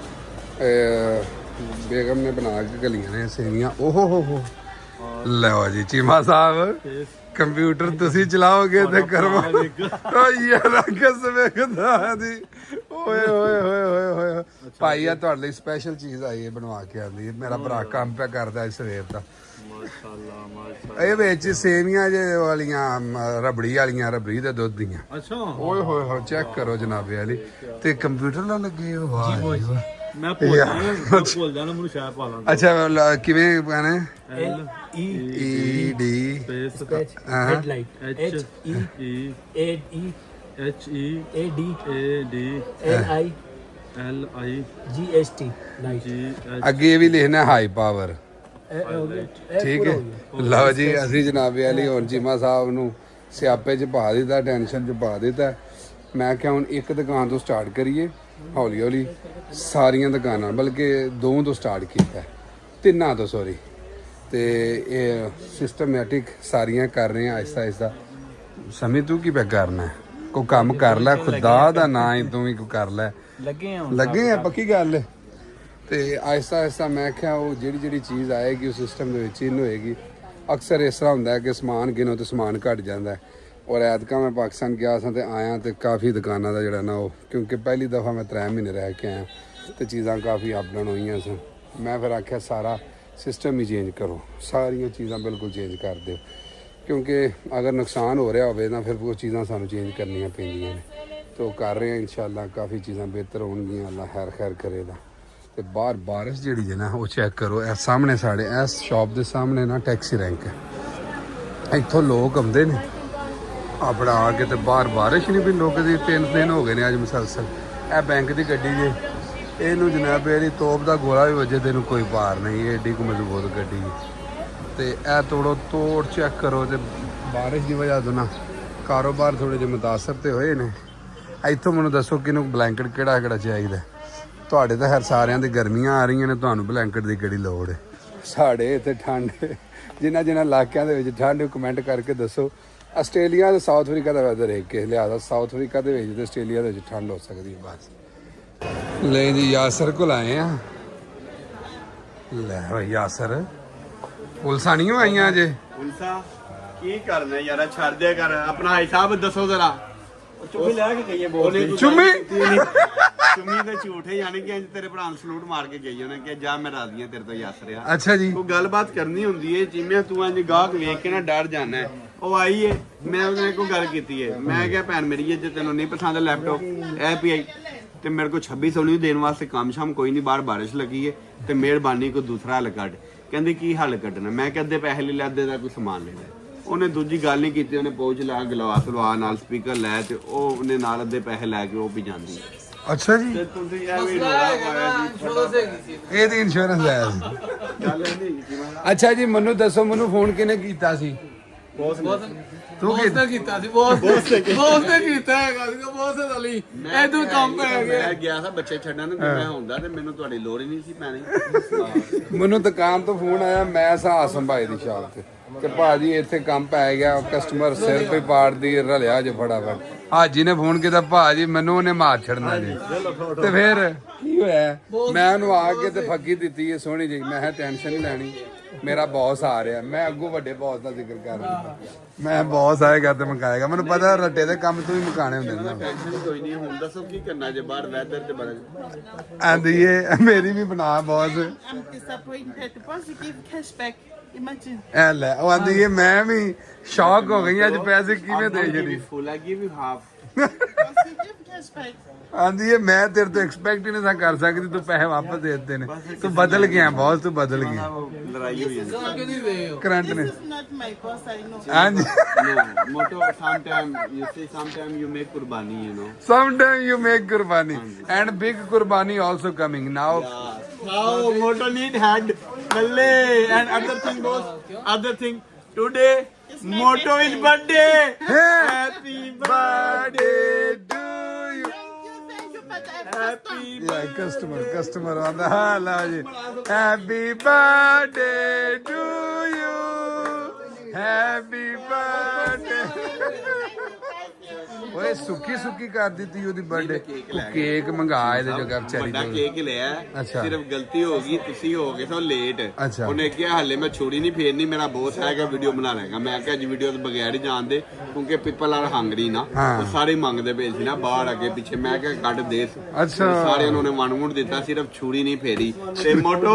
Speaker 3: ਬੇਗਮ ਨੇ ਬਣਾ ਕੇ ਗਲੀਆਂ ਨੇ ਸੇਵੀਆਂ। ਓਹੋ ਹੋ ਲਓ ਜੀ ਚੀਮਾ ਸਾਹਿਬ, ਕੰਪਿਊਟਰ ਤੁਸੀਂ ਚਲਾਓਗੇ ਤੇ ਕਰਵਾ ਓ ਯਾਰ ਕਸਮ ਖੁਦਾ ਦੀ। ਓਏ ਹੋਏ ਹੋਏ ਹੋਏ ਹੋਏ ਭਾਈ ਆ ਤੁਹਾਡੇ ਲਈ ਸਪੈਸ਼ਲ ਚੀਜ਼ ਆਈ ਹੈ ਬਣਵਾ ਕੇ ਆਂਦੀ। ਮੇਰਾ ਭਰਾ ਕੰਮ ਪਿਆ ਕਰਦਾ ਇਸ ਸਵੇਰ ਦਾ। ਇਹ ਵਿੱਚ ਸੇਵੀਆਂ ਜੇ ਵਾਲੀਆਂ ਰਬੜੀ ਦੇ ਦੁੱਧ ਦੀਆਂ।
Speaker 6: ਅੱਛਾ
Speaker 3: ਓਏ ਹੋਏ ਹੋਏ ਚੈੱਕ ਕਰੋ ਜਨਾਬੇ ਵਾਲੀ, ਤੇ ਕੰਪਿਊਟਰ ਨਾਲ ਲੱਗੇ ਹੋ। ਵਾਹ ਜੀ ਵਾਹ।
Speaker 6: ਮੈਂ ਭੁੱਲ ਜਾਣਾ ਮੈਨੂੰ ਸ਼ਾਇਦ ਪਾ ਲਾਂ।
Speaker 3: ਅੱਛਾ ਕਿਵੇਂ ਗਾਣੇ?
Speaker 6: E
Speaker 3: D
Speaker 6: headlight H E A D H E A D L I G H T light
Speaker 3: ਅੱਗੇ ਵੀ ਲਿਖਣਾ ਹਾਈ ਪਾਵਰ। ਠੀਕ ਹੈ ਲਓ ਜੀ ਅਸੀਂ ਜਨਾਬੇ ਵਾਲੀ ਹੁਣ ਚੀਮਾ ਸਾਹਿਬ ਨੂੰ ਸਿਆਪੇ 'ਚ ਪਾ ਦਿੱਤਾ, ਟੈਨਸ਼ਨ 'ਚ ਪਾ ਦਿੱਤਾ। ਮੈਂ ਕਿਹਾ ਹੁਣ ਇੱਕ ਦੁਕਾਨ ਤੋਂ ਸਟਾਰਟ ਕਰੀਏ, ਹੌਲੀ ਹੌਲੀ ਸਾਰੀਆਂ ਦੁਕਾਨਾਂ, ਬਲਕਿ 2 ਤੋਂ ਸਟਾਰਟ ਕੀਤਾ, 3 ਤੋਂ ਸੌਰੀ। ਤੇ ਇਹ ਸਿਸਟਮੈਟਿਕ ਸਾਰੀਆਂ ਕਰ ਰਹੇ ਆ ਆਹਿਸਤਾ ਆਹਿਸਤਾ। ਸਮਝ ਤੂੰ ਕੀ ਪਿਆ ਕਰਨਾ, ਕੋਈ ਕੰਮ ਕਰ ਲੈ, ਖੁਦਾ ਦਾ ਨਾਂ ਹੀ ਤੂੰ ਵੀ ਕੋਈ ਕਰ ਲੈ। ਲੱਗੇ ਆ ਪੱਕੀ ਗੱਲ ਹੈ। ਤੇ ਆਹਿਸਤਾ ਆਹਿਸਤਾ ਮੈਂ ਕਿਹਾ ਉਹ ਜਿਹੜੀ ਚੀਜ਼ ਆਏਗੀ ਉਹ ਸਿਸਟਮ ਦੇ ਵਿੱਚ ਇਨ ਹੋਏਗੀ। ਅਕਸਰ ਇਸ ਤਰ੍ਹਾਂ ਹੁੰਦਾ ਹੈ ਕਿ ਸਮਾਨ ਗਿਣੋ ਤੇ ਸਮਾਨ ਘਟ ਜਾਂਦਾ ਹੈ। ਔਰ ਐਤਕਾਂ ਮੈਂ ਪਾਕਿਸਤਾਨ ਗਿਆ ਸਾਂ ਤੇ ਆਇਆ ਤੇ ਕਾਫੀ ਦੁਕਾਨਾਂ ਦਾ ਜਿਹੜਾ ਨਾ ਉਹ, ਕਿਉਂਕਿ ਪਹਿਲੀ ਦਫਾ ਮੈਂ 3 ਮਹੀਨੇ ਰਹਿ ਕੇ ਆਇਆ ਤੇ ਚੀਜ਼ਾਂ ਕਾਫੀ ਅਪ ਡਾਊਨ ਹੋਈਆਂ ਸਨ। ਮੈਂ ਫਿਰ ਆਖਿਆ ਸਾਰਾ ਸਿਸਟਮ ਹੀ ਚੇਂਜ ਕਰੋ, ਸਾਰੀਆਂ ਚੀਜ਼ਾਂ ਬਿਲਕੁਲ ਚੇਂਜ ਕਰ ਦਿਓ, ਕਿਉਂਕਿ ਅਗਰ ਨੁਕਸਾਨ ਹੋ ਰਿਹਾ ਹੋਵੇ ਤਾਂ ਫਿਰ ਉਹ ਚੀਜ਼ਾਂ ਸਾਨੂੰ ਚੇਂਜ ਕਰਨੀਆਂ ਪੈਂਦੀਆਂ ਨੇ। ਤੇ ਉਹ ਕਰ ਰਹੇ ਹਾਂ ਇਨਸ਼ਾਅੱਲਾ, ਕਾਫੀ ਚੀਜ਼ਾਂ ਬਿਹਤਰ ਹੋਣਗੀਆਂ, ਅੱਲਾ ਖੈਰ ਕਰੇਗਾ। ਤੇ ਬਾਹਰ ਬਾਰਿਸ਼ ਜਿਹੜੀ ਹੈ ਨਾ ਉਹ ਚੈੱਕ ਕਰੋ। ਇਹ ਸਾਹਮਣੇ ਸਾਡੇ ਇਸ ਸ਼ਾਪ ਦੇ ਸਾਹਮਣੇ ਨਾ ਟੈਕਸੀ ਰੈਂਕ ਹੈ, ਇੱਥੋਂ ਲੋਕ ਆਉਂਦੇ ਨੇ ਆਪਣਾ ਆ ਕੇ, ਤੇ ਬਾਹਰ ਬਾਰਿਸ਼ ਨਹੀਂ ਪਈ। ਲੋਕ ਦੀ 3 ਦਿਨ ਹੋ ਗਏ ਨੇ ਅੱਜ ਮੁਸਲਸਲ। ਇਹ ਬੈਂਕ ਦੀ ਗੱਡੀ ਜੇ, ਇਹਨੂੰ ਜਨਾਬ ਇਹਦੀ ਤੋਪ ਦਾ ਗੋਲਾ ਵੀ ਵੱਜੇ ਤੈਨੂੰ ਕੋਈ ਪਾਰ ਨਹੀਂ, ਇਹ ਏਡੀ ਕੁ ਮਜ਼ਬੂਤ ਗੱਡੀ। ਤੇ ਇਹ ਤੋੜ ਚੈੱਕ ਕਰੋ। ਤੇ ਬਾਰਿਸ਼ ਦੀ ਵਜ੍ਹਾ ਤੋਂ ਨਾ ਕਾਰੋਬਾਰ ਥੋੜੇ ਜਿਹੇ ਮੁਤਾਸਰ ਤੇ ਹੋਏ ਨੇ। ਇੱਥੋਂ ਮੈਨੂੰ ਦੱਸੋ ਕਿਹਨੂੰ ਬਲੈਂਕਟ ਕਿਹੜਾ ਚਾਹੀਦਾ? ਤੁਹਾਡੇ ਤਾਂ ਹਰ ਸਾਰਿਆਂ ਦੀ ਗਰਮੀਆਂ ਆ ਰਹੀਆਂ ਨੇ, ਤੁਹਾਨੂੰ ਬਲੈਂਕਟ ਦੀ ਕਿਹੜੀ ਲੋੜ ਹੈ? ਸਾਡੇ ਇੱਥੇ ਠੰਡ, ਜਿਨ੍ਹਾਂ ਇਲਾਕਿਆਂ ਦੇ ਵਿੱਚ ਠੰਡ, ਕਮੈਂਟ ਕਰਕੇ ਦੱਸੋ। ਆਸਟ੍ਰੇਲੀਆ ਤੇ ਸਾਊਥ ਅਫਰੀਕਾ ਦਾ ਵੈਦਰ ਇੱਕ ਕੇ ਲਿਹਾਜ਼ਾ ਸਾਊਥ ਅਫਰੀਕਾ ਦੇ ਵਿੱਚ ਤੇ ਆਸਟ੍ਰੇਲੀਆ ਦੇ ਵਿੱਚ ਠੰਡ ਹੋ ਸਕਦੀ ਹੈ ਬਸ। ਲੈ ਜੀ ਯਾਸਰ ਕੋਲ ਆਏ ਆ। ਲੈ ਓ ਯਾਸਰ, ਪੁਲਸਾਂ ਨਹੀਂ ਆਈਆਂ ਅਜੇ?
Speaker 5: ਪੁਲਸਾ ਕੀ ਕਰਨਾ ਯਾਰਾ, ਛੱਡ ਦਿਆ ਕਰ ਆਪਣਾ ਹਿਸਾਬ ਦੱਸੋ ਜ਼ਰਾ। ਚੁੰਮੀ ਲੈ ਕੇ ਗਈ ਹੈ ਬੋਲ।
Speaker 3: ਚੁੰਮੀ
Speaker 5: ਤੇ ਝੂਠ ਹੈ, ਯਾਨੀ ਕਿ ਅੱਜ ਤੇਰੇ ਭਰਾ ਨੂੰ ਸਲੂਟ ਮਾਰ ਕੇ ਗਈ ਉਹਨੇ ਕਿ ਜਾ ਮੈਂ ਰਾਜ਼ੀ ਹਾਂ ਤੇਰੇ ਤੋਂ ਯਾਸਰਿਆ।
Speaker 3: ਅੱਛਾ ਜੀ,
Speaker 5: ਉਹ ਗੱਲਬਾਤ ਕਰਨੀ ਹੁੰਦੀ ਹੈ ਜਿਵੇਂ ਤੂੰ ਇੰਜ ਗਾਹਕ ਵੇਖ ਕੇ ਨਾ ਡਰ ਜਾਣਾ ਹੈ। ਉਹ ਆਈ ਹੈ, ਮੈਂ ਉਹਨੇ ਕੋਈ ਗੱਲ ਕੀਤੀ ਹੈ, ਮੈਂ ਕਿਹਾ ਭੈਣ ਮੇਰੀ ਜੇ ਤੈਨੂੰ ਨਹੀਂ ਪਸੰਦ ਲੈਪਟਾਪ API ਤੇ ਮੇਰੇ ਕੋਲ 2600 ਨਹੀਂ ਦੇਣ ਵਾਸਤੇ ਕੰਮ ਸ਼ਾਮ ਕੋਈ ਨਹੀਂ, ਬਾਹਰ ਬਾਰਿਸ਼ ਲੱਗੀ ਹੈ ਤੇ ਮਿਹਰਬਾਨੀ ਕੋਈ ਦੂਸਰਾ ਹੱਲ ਕੱਢ। ਕਹਿੰਦੀ ਕੀ ਹੱਲ ਕੱਢਣਾ? ਮੈਂ ਕਿਹਾ ਅੱਧੇ ਪੈਸੇ ਲੈ ਲੈ, ਅੱਧੇ ਦਾ ਕੋਈ ਸਮਾਨ ਲੈ ਲੈ। ਉਹਨੇ ਦੂਜੀ ਗੱਲ ਨਹੀਂ ਕੀਤੀ, ਉਹਨੇ ਪਹੁੰਚ ਲਾ ਗਲਾਸ ਲਵਾ ਨਾਲ ਸਪੀਕਰ ਲੈ ਤੇ ਉਹ ਉਹਨੇ ਨਾਲ ਅੱਧੇ ਪੈਸੇ ਲੈ ਕੇ ਉਹ ਵੀ ਜਾਂਦੀ।
Speaker 3: ਅੱਛਾ ਜੀ,
Speaker 5: ਤੇ ਤੁਸੀਂ ਐਵੇਂ ਰੋਲਾ ਪਾਇਆ ਜੀ।
Speaker 3: ਇਹਦੀ ਇੰਸ਼ੋਰੈਂਸ ਆਇਆ ਸੀ।
Speaker 5: ਗੱਲ ਨਹੀਂ।
Speaker 3: ਅੱਛਾ ਜੀ ਮੈਨੂੰ ਦੱਸੋ, ਮੈਨੂੰ ਫੋਨ ਕਿਹਨੇ ਕੀਤਾ ਸੀ?
Speaker 6: ਤੂੰ ਕੀਤਾ ਸੀ ਬੋਸ ਨੇ ਕੀਤਾ ਹੈਗਾ ਸੀ ਬੋਸ ਦਾ ਲਈ ਇਦੋਂ ਕੰਮ ਪੈ ਗਿਆ।
Speaker 5: ਮੈਂ ਗਿਆ ਸੀ ਬੱਚੇ ਛੱਡਣ ਤੇ ਮੈਂ ਹੁੰਦਾ ਤੇ ਮੈਨੂੰ ਤੁਹਾਡੀ ਲੋੜ ਹੀ ਨਹੀਂ ਸੀ ਪੈਣੀ।
Speaker 3: ਮੈਨੂੰ ਦੁਕਾਨ ਤੋਂ ਫੋਨ ਆਇਆ, ਮੈਂ ਸਾਹ ਸੰਭਾਈ ਦੀ ਸ਼ਾਪ ਤੇ ਭਾਜੀ ਇੱਥੇ ਕੰਮ ਪੈ ਗਿਆ, ਕਸਟਮਰ ਸਿਰ ਤੇ ਪਾੜਦੀ ਰਲਿਆ ਜੇ ਫਟਾਫਟ। ਹਾਜੀ ਨੇ ਫੋਨ ਕੀਤਾ, ਭਾਜੀ ਮੈਨੂੰ ਉਹਨੇ ਮਾਰ ਛੱਡਣਾ ਜੀ। ਤੇ ਫਿਰ ਕੀ ਹੋਇਆ? ਮੈਂ ਉਹਨੂੰ ਆ ਕੇ ਤੇ ਫੱਕੀ ਦਿੱਤੀ ਹੈ ਸੋਹਣੀ ਜੀ। ਮੈਂ ਕਿਹਾ ਟੈਨਸ਼ਨ ਨਹੀਂ ਲੈਣੀ, ਮੇਰਾ ਬੌਸ ਆ ਰਿਹਾ, ਮੈਂ ਅੱਗੋਂ ਵੱਡੇ ਬੌਸ ਦਾ ਜ਼ਿਕਰ ਕਰ ਰਿਹਾ, ਮੈਂ ਬੌਸ ਆਏਗਾ ਤੇ ਮਕਾਏਗਾ, ਮੈਨੂੰ ਪਤਾ ਰੱਟੇ ਦੇ ਕੰਮ ਤੂੰ ਹੀ ਮਕਾਣੇ ਹੁੰਦੇ ਨੇ।
Speaker 5: ਟੈਨਸ਼ਨ ਕੋਈ ਨਹੀਂ, ਹੁਣ ਦੱਸੋ ਕੀ ਕਰਨਾ ਜੇ ਬਾਹਰ ਵੈਦਰ ਤੇ ਬੜਾ
Speaker 3: ਆਂਦੀ ਇਹ ਮੇਰੀ ਵੀ ਬਣਾ boss.
Speaker 7: I'm disappointed. Positive cashback. Imagine.
Speaker 3: ਐ ਲੈ ਉਹ ਆਂਦੀ ਇਹ ਮੈਂ ਵੀ ਸ਼ੌਕ ਹੋ ਗਈ ਅੱਜ ਪੈਸੇ ਕਿਵੇਂ ਦੇ ਜਣੀ।
Speaker 5: ਫੁੱਲ ਆ give you half.
Speaker 7: Positive cashback.
Speaker 3: ਆਂਦੀ ਇਹ ਮੈਂ ਤੇਰੇ ਤੋਂ ਐਕਸਪੈਕਟ ਹੀ ਨਹੀਂ ਕਰ ਸਕਦੀ, ਤੂੰ ਪੈਸੇ ਵਾਪਸ ਦੇ ਦਿੱਤੇ ਨੇ, ਤੂੰ ਬਦਲ ਗਿਆ ਬੌਸ, ਤੂੰ ਬਦਲ ਗਿਆ
Speaker 5: ਲੜਾਈ ਹੋਈ ਜਾਂਦੀ
Speaker 6: ਕਿਉਂ ਨਹੀਂ ਦੇ ਹੋ
Speaker 3: ਕਰੰਟ ਨੇ।
Speaker 7: This is not my boss, I know.
Speaker 3: ਹਾਂਜੀ
Speaker 5: no motto sometime you say sometime you make qurbani, you know.
Speaker 3: sometime you make qurbani and big qurbani also coming now.
Speaker 5: How motto need hand malle and other thing boss, other thing today motto is birthday. Happy
Speaker 3: birthday to you.
Speaker 7: Thank you, but I have
Speaker 5: happy
Speaker 3: Yeah, customer ਆਂਦਾ ਹਾਂ ਲਓ ਜੀ happy birthday to you, happy birthday। ਓਏ ਸੁੱਕੀ ਕਰ ਦਿੱਤੀ ਉਹਦੀ birthday, cake ਮੰਗਾ ਇਹਦੇ ਜੋਗਾ ਵਿਚਾਰੀ
Speaker 5: ਵੱਡਾ
Speaker 3: ਤੋਂ।
Speaker 5: ਕੇਕ ਲਿਆ,
Speaker 3: ਅੱਛਾ।
Speaker 5: ਸਿਰਫ ਗਲਤੀ ਹੋ ਗਈ, ਤੁਸੀਂ ਹੋ ਗਏ ਸੋ ਲੇਟ।
Speaker 3: ਅੱਛਾ।
Speaker 5: ਉਹਨੇ ਕਿਹਾ ਹਲੇ ਮੈਂ ਛੁਰੀ ਨਹੀਂ ਫੇਰਨੀ, ਮੇਰਾ ਬੋਸ ਹੈਗਾ ਵੀਡੀਓ ਬਣਾ ਲੇਗਾ। ਮੈਂ ਕਿਹਾ ਜੀ ਵੀਡੀਓ ਤੋਂ ਬਗੈਰ ਹੀ ਜਾਣਦੇ, ਕਿਉਂਕਿ ਪੀਪਲ ਆਰ ਹੰਗਰੀ ਨਾ,
Speaker 3: ਹਾਂ।
Speaker 5: ਉਹ ਸਾਰੇ ਮੰਗਦੇ ਪਏ ਸੀ ਨਾ ਬਾਹਰ ਅੱਗੇ ਪਿੱਛੇ। ਮੈਂ ਕਿਹਾ ਕੱਢ ਦੇ।
Speaker 3: ਅੱਛਾ।
Speaker 5: ਸਾਰੇ ਉਹਨਾਂ ਨੇ ਵੰਡ ਦਿੱਤਾ, ਸਿਰਫ ਛੁਰੀ ਨਹੀਂ ਫੇਰੀ। ਤੇ ਮੋਟੋ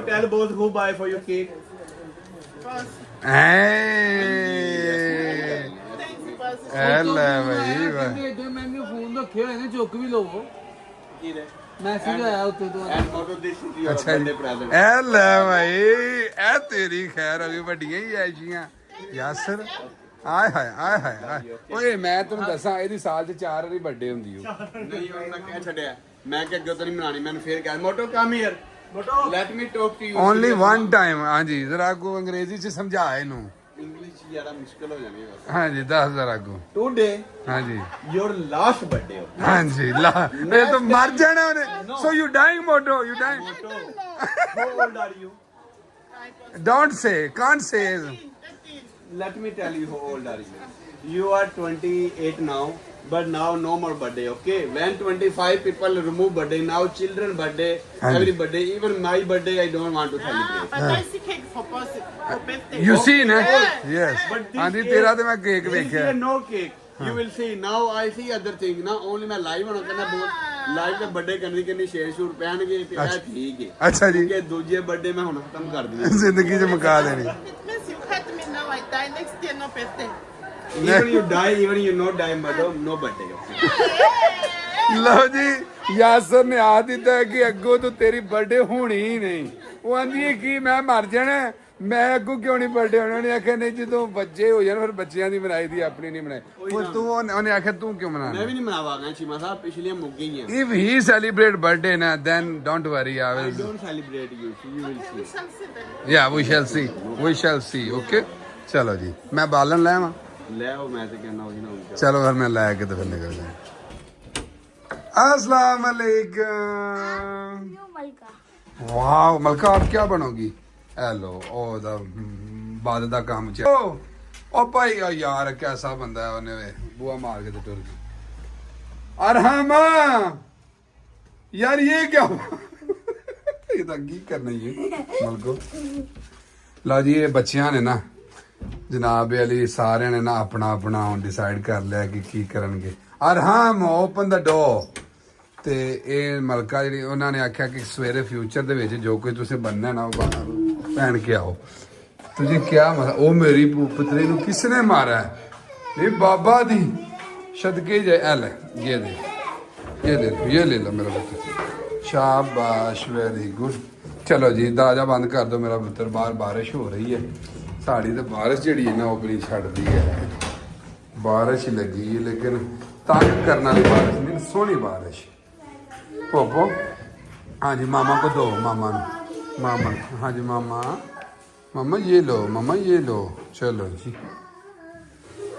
Speaker 5: tell boss who buy for you cake.
Speaker 3: ਐ ਲੈ ਬਈ ਵਾਹ।
Speaker 6: ਜੋ ਮੈਨੂੰ ਫੋਨ ਰੱਖੇ ਹੋਏ ਨੇ ਚੁੱਕ ਵੀ ਲਵੋ। ਮੈਸੇਜ ਆਇਆ ਉੱਤੇ ਤੋਂ।
Speaker 5: ਐਂਡ ਮੋਟੋ ਦਿਸ ਇਜ਼ ਯੂਰ
Speaker 3: ਅੱਛਾ ਜੀ
Speaker 5: ਬਰਥਡੇ ਪ੍ਰੈਜ਼ੈਂਟ।
Speaker 3: ਐ ਲੈ ਬਈ ਐ ਤੇਰੀ ਖੈਰ ਹੋ ਗਈ, ਵੱਡੀਆਂ ਹੀ ਐਸ਼ੀਆਂ ਯਾਸਰ। ਆਏ ਹਾਏ ਓਏ ਮੈਂ ਤੈਨੂੰ ਦੱਸਾਂ ਇਹਦੀ ਸਾਲ 'ਚ 4 ਵਾਰੀ ਬਰਥਡੇ ਹੁੰਦੀ ਉਹ।
Speaker 5: ਨਹੀਂ ਉਹ ਮੈਂ ਕਹਿ ਛੱਡਿਆ, ਮੈਂ ਕਿ ਅੱਗੇ ਤੋਂ ਨਹੀਂ ਮਨਾਣੀ। ਮੈਨੂੰ ਫੇਰ ਕਿਹਾ ਮੋਟੋ come here, let me talk to you.
Speaker 3: Only one time. ਹਾਂਜੀ ਜ਼ਰਾ ਕੋ ਅੰਗਰੇਜ਼ੀ 'ਚ ਸਮਝਾ ਇਹਨੂੰ।
Speaker 5: ਇੰਗਲਿਸ਼ ਜ਼ਿਆਦਾ ਮੁਸ਼ਕਲ ਹੋ ਜਾਣੀ ਬਸ।
Speaker 3: ਹਾਂਜੀ ਦੱਸ ਜ਼ਰਾ ਕੋ।
Speaker 5: ਟੂਡੇ
Speaker 3: ਹਾਂਜੀ
Speaker 5: ਯੋਰ ਲਾਸਟ ਬਰਥਡੇ ਹੋ।
Speaker 3: ਹਾਂਜੀ ਲਾ ਇਹ ਤਾਂ ਮਰ ਜਾਣਾ ਉਹਨੇ। ਸੋ ਯੂ ਡਾਈਂਗ ਮੋਟੋ, you dying.
Speaker 5: How old are you?
Speaker 3: Don't say, can't say.
Speaker 5: Let me tell you how old are you. You are 28 now, but now no more birthday, okay? When 25 people remove birthday, now children birthday, every birthday, even my birthday, I don't want to celebrate.
Speaker 7: But I see cake for birthday.
Speaker 3: You see ਨਾ
Speaker 7: Yeah.
Speaker 3: Yes.
Speaker 5: But this
Speaker 3: ਹਾਂਜੀ
Speaker 5: cake-
Speaker 3: ਤੇਰਾ ਤੇ ਮੈਂ cake
Speaker 5: This
Speaker 3: ਵੇਖਿਆ।
Speaker 5: year no cake. You will see. Now I see other thing. Now only मैं live होना करना बहुत live ਦੇ birthday करनी ਸ਼ੇਰ ਸ਼ੂਟ ਪਹਿਨਗੇ ਤੇ ਇਹ ਠੀਕ ਹੈ।
Speaker 3: ਅੱਛਾ ਜੀ
Speaker 5: ਕਿ ਦੂਜੇ birthday ਮੈਂ ਹੁਣ ਖਤਮ ਕਰ ਦਿੰਦੀ।
Speaker 3: ਜ਼ਿੰਦਗੀ 'ਚ ਮੁਕਾ ਦੇਣੀ।
Speaker 7: It means you cut me now, I die. Next year, no birthday.
Speaker 5: Even you die, even you not die, madam, no birthday. Okay?
Speaker 3: ਲਓ ਜੀ ਯਾਸਰ ਨੇ ਆ ਦਿੱਤਾ ਕਿ ਅੱਗੋਂ ਤੋਂ ਤੇਰੀ ਬਰਥਡੇ ਹੋਣੀ ਹੀ ਨਹੀਂ। ਉਹ ਆਂਦੀ ਹੈ ਕਿ ਮੈਂ ਮਰ ਜਾਣਾ, ਮੈਂ ਅੱਗੋਂ ਕਿਉਂ ਨਹੀਂ ਬਰਥਡੇ ਹੋਣਾ। ਉਹਨੇ ਆਖਿਆ ਨਹੀਂ ਜਦੋਂ ਬੱਚੇ ਹੋ ਜਾਣ ਫਿਰ ਬੱਚਿਆਂ ਦੀ ਮਨਾਈ ਦੀ, ਆਪਣੀ ਨਹੀਂ ਮਨਾਈ। ਉਹ ਤੂੰ ਉਹਨੇ ਆਖਿਆ ਤੂੰ ਕਿਉਂ
Speaker 5: ਮੈਂ
Speaker 3: ਮਨਾਣਾ।
Speaker 5: ਵੀ ਨਹੀਂ ਮਨਾਵਾਂਗਾ ਚੀਮਾ ਸਾਹਿਬ, ਪਿਛਲੀਆਂ ਮੁੱਕ ਗਈਆਂ।
Speaker 3: If he celebrate birthday na, then don't worry. I
Speaker 5: I
Speaker 3: will.
Speaker 5: don't celebrate you, so you will see.
Speaker 7: We shall see then.
Speaker 3: Yeah, we shall see. We shall see. Okay. ਚਲੋ ਜੀ ਮੈਂ ਬਾਲਣ ਲੈ ਆਵਾਂ।
Speaker 5: ਲੈ ਆਓ, ਮੈਂ ਤੇ ਕਹਿੰਦਾ ਉਹੀ ਨਾ ਹੋਊਗਾ।
Speaker 3: ਚਲੋ ਫਿਰ ਮੈਂ ਲੈ ਕੇ ਤੇ ਫਿਰ ਨਿਕਲਦੇ ਹਾਂ। अस्सलाम वालेकुम। वाह मलका आप क्या बनोगी? हेलो ओ दा बाद दा काम च ओ भाई यार कैसा बंदा है, ਉਹਨੇ ਬੂਆ ਮਾਰ ਕੇ ਤੇ ਟੁਰ ਗਿਆ। अरहमा यार ये क्या ये ਤਾਂ ਕੀ ਕਰਨਾ ਹੀ ਮਲਕੋ। ਲਓ ਜੀ ਇਹ ਬੱਚਿਆਂ ਨੇ ਨਾ ਜਨਾਬ ਅਲੀ ਸਾਰਿਆਂ ਨੇ ਨਾ ਆਪਣਾ ਆਪਣਾ ਡਿਸਾਈਡ ਕਰ ਲਿਆ ਕਿ ਕੀ ਕਰਨਗੇ। ਅਰਹਮ ਓਪਨ ਦਾ ਡੋਰ। ਤੇ ਇਹ ਮਲਕਾ ਜਿਹੜੀ ਉਹਨਾਂ ਨੇ ਆਖਿਆ ਕਿ ਸਵੇਰੇ ਫਿਊਚਰ ਦੇ ਵਿੱਚ ਜੋ ਕੋਈ ਤੁਸੀਂ ਬੰਨਣਾ ਨਾ ਉਹ ਪਹਿਨ ਕੇ ਆਓ। ਤੁਸੀਂ ਕਿਆ ਉਹ ਮੇਰੀ ਪੁੱਤਰੀ ਨੂੰ ਕਿਸਨੇ ਮਾਰਾ ਹੈ? ਇਹ ਬਾਬਾ ਦੀ ਸਦਕੇ ਜੇ ਲੈ ਇਹ ਦੇ ਇਹ ਲੈ लो मेरा पुत्र। शाबाश वेरी गुड। चलो जी दाजा बंद कर दो मेरा पुत्र, बाहर बारिश हो रही है। साड़ी तो बारिश जी है ना अपनी छड़ी है, बारिश ही लगी है लेकिन तंग करने वाली बारिश नहीं, सोहनी बारिश। पोपो हाँ जी मामा को दो, मामा हाँ जी मामा ये लो, मामा ये लो। चलो जी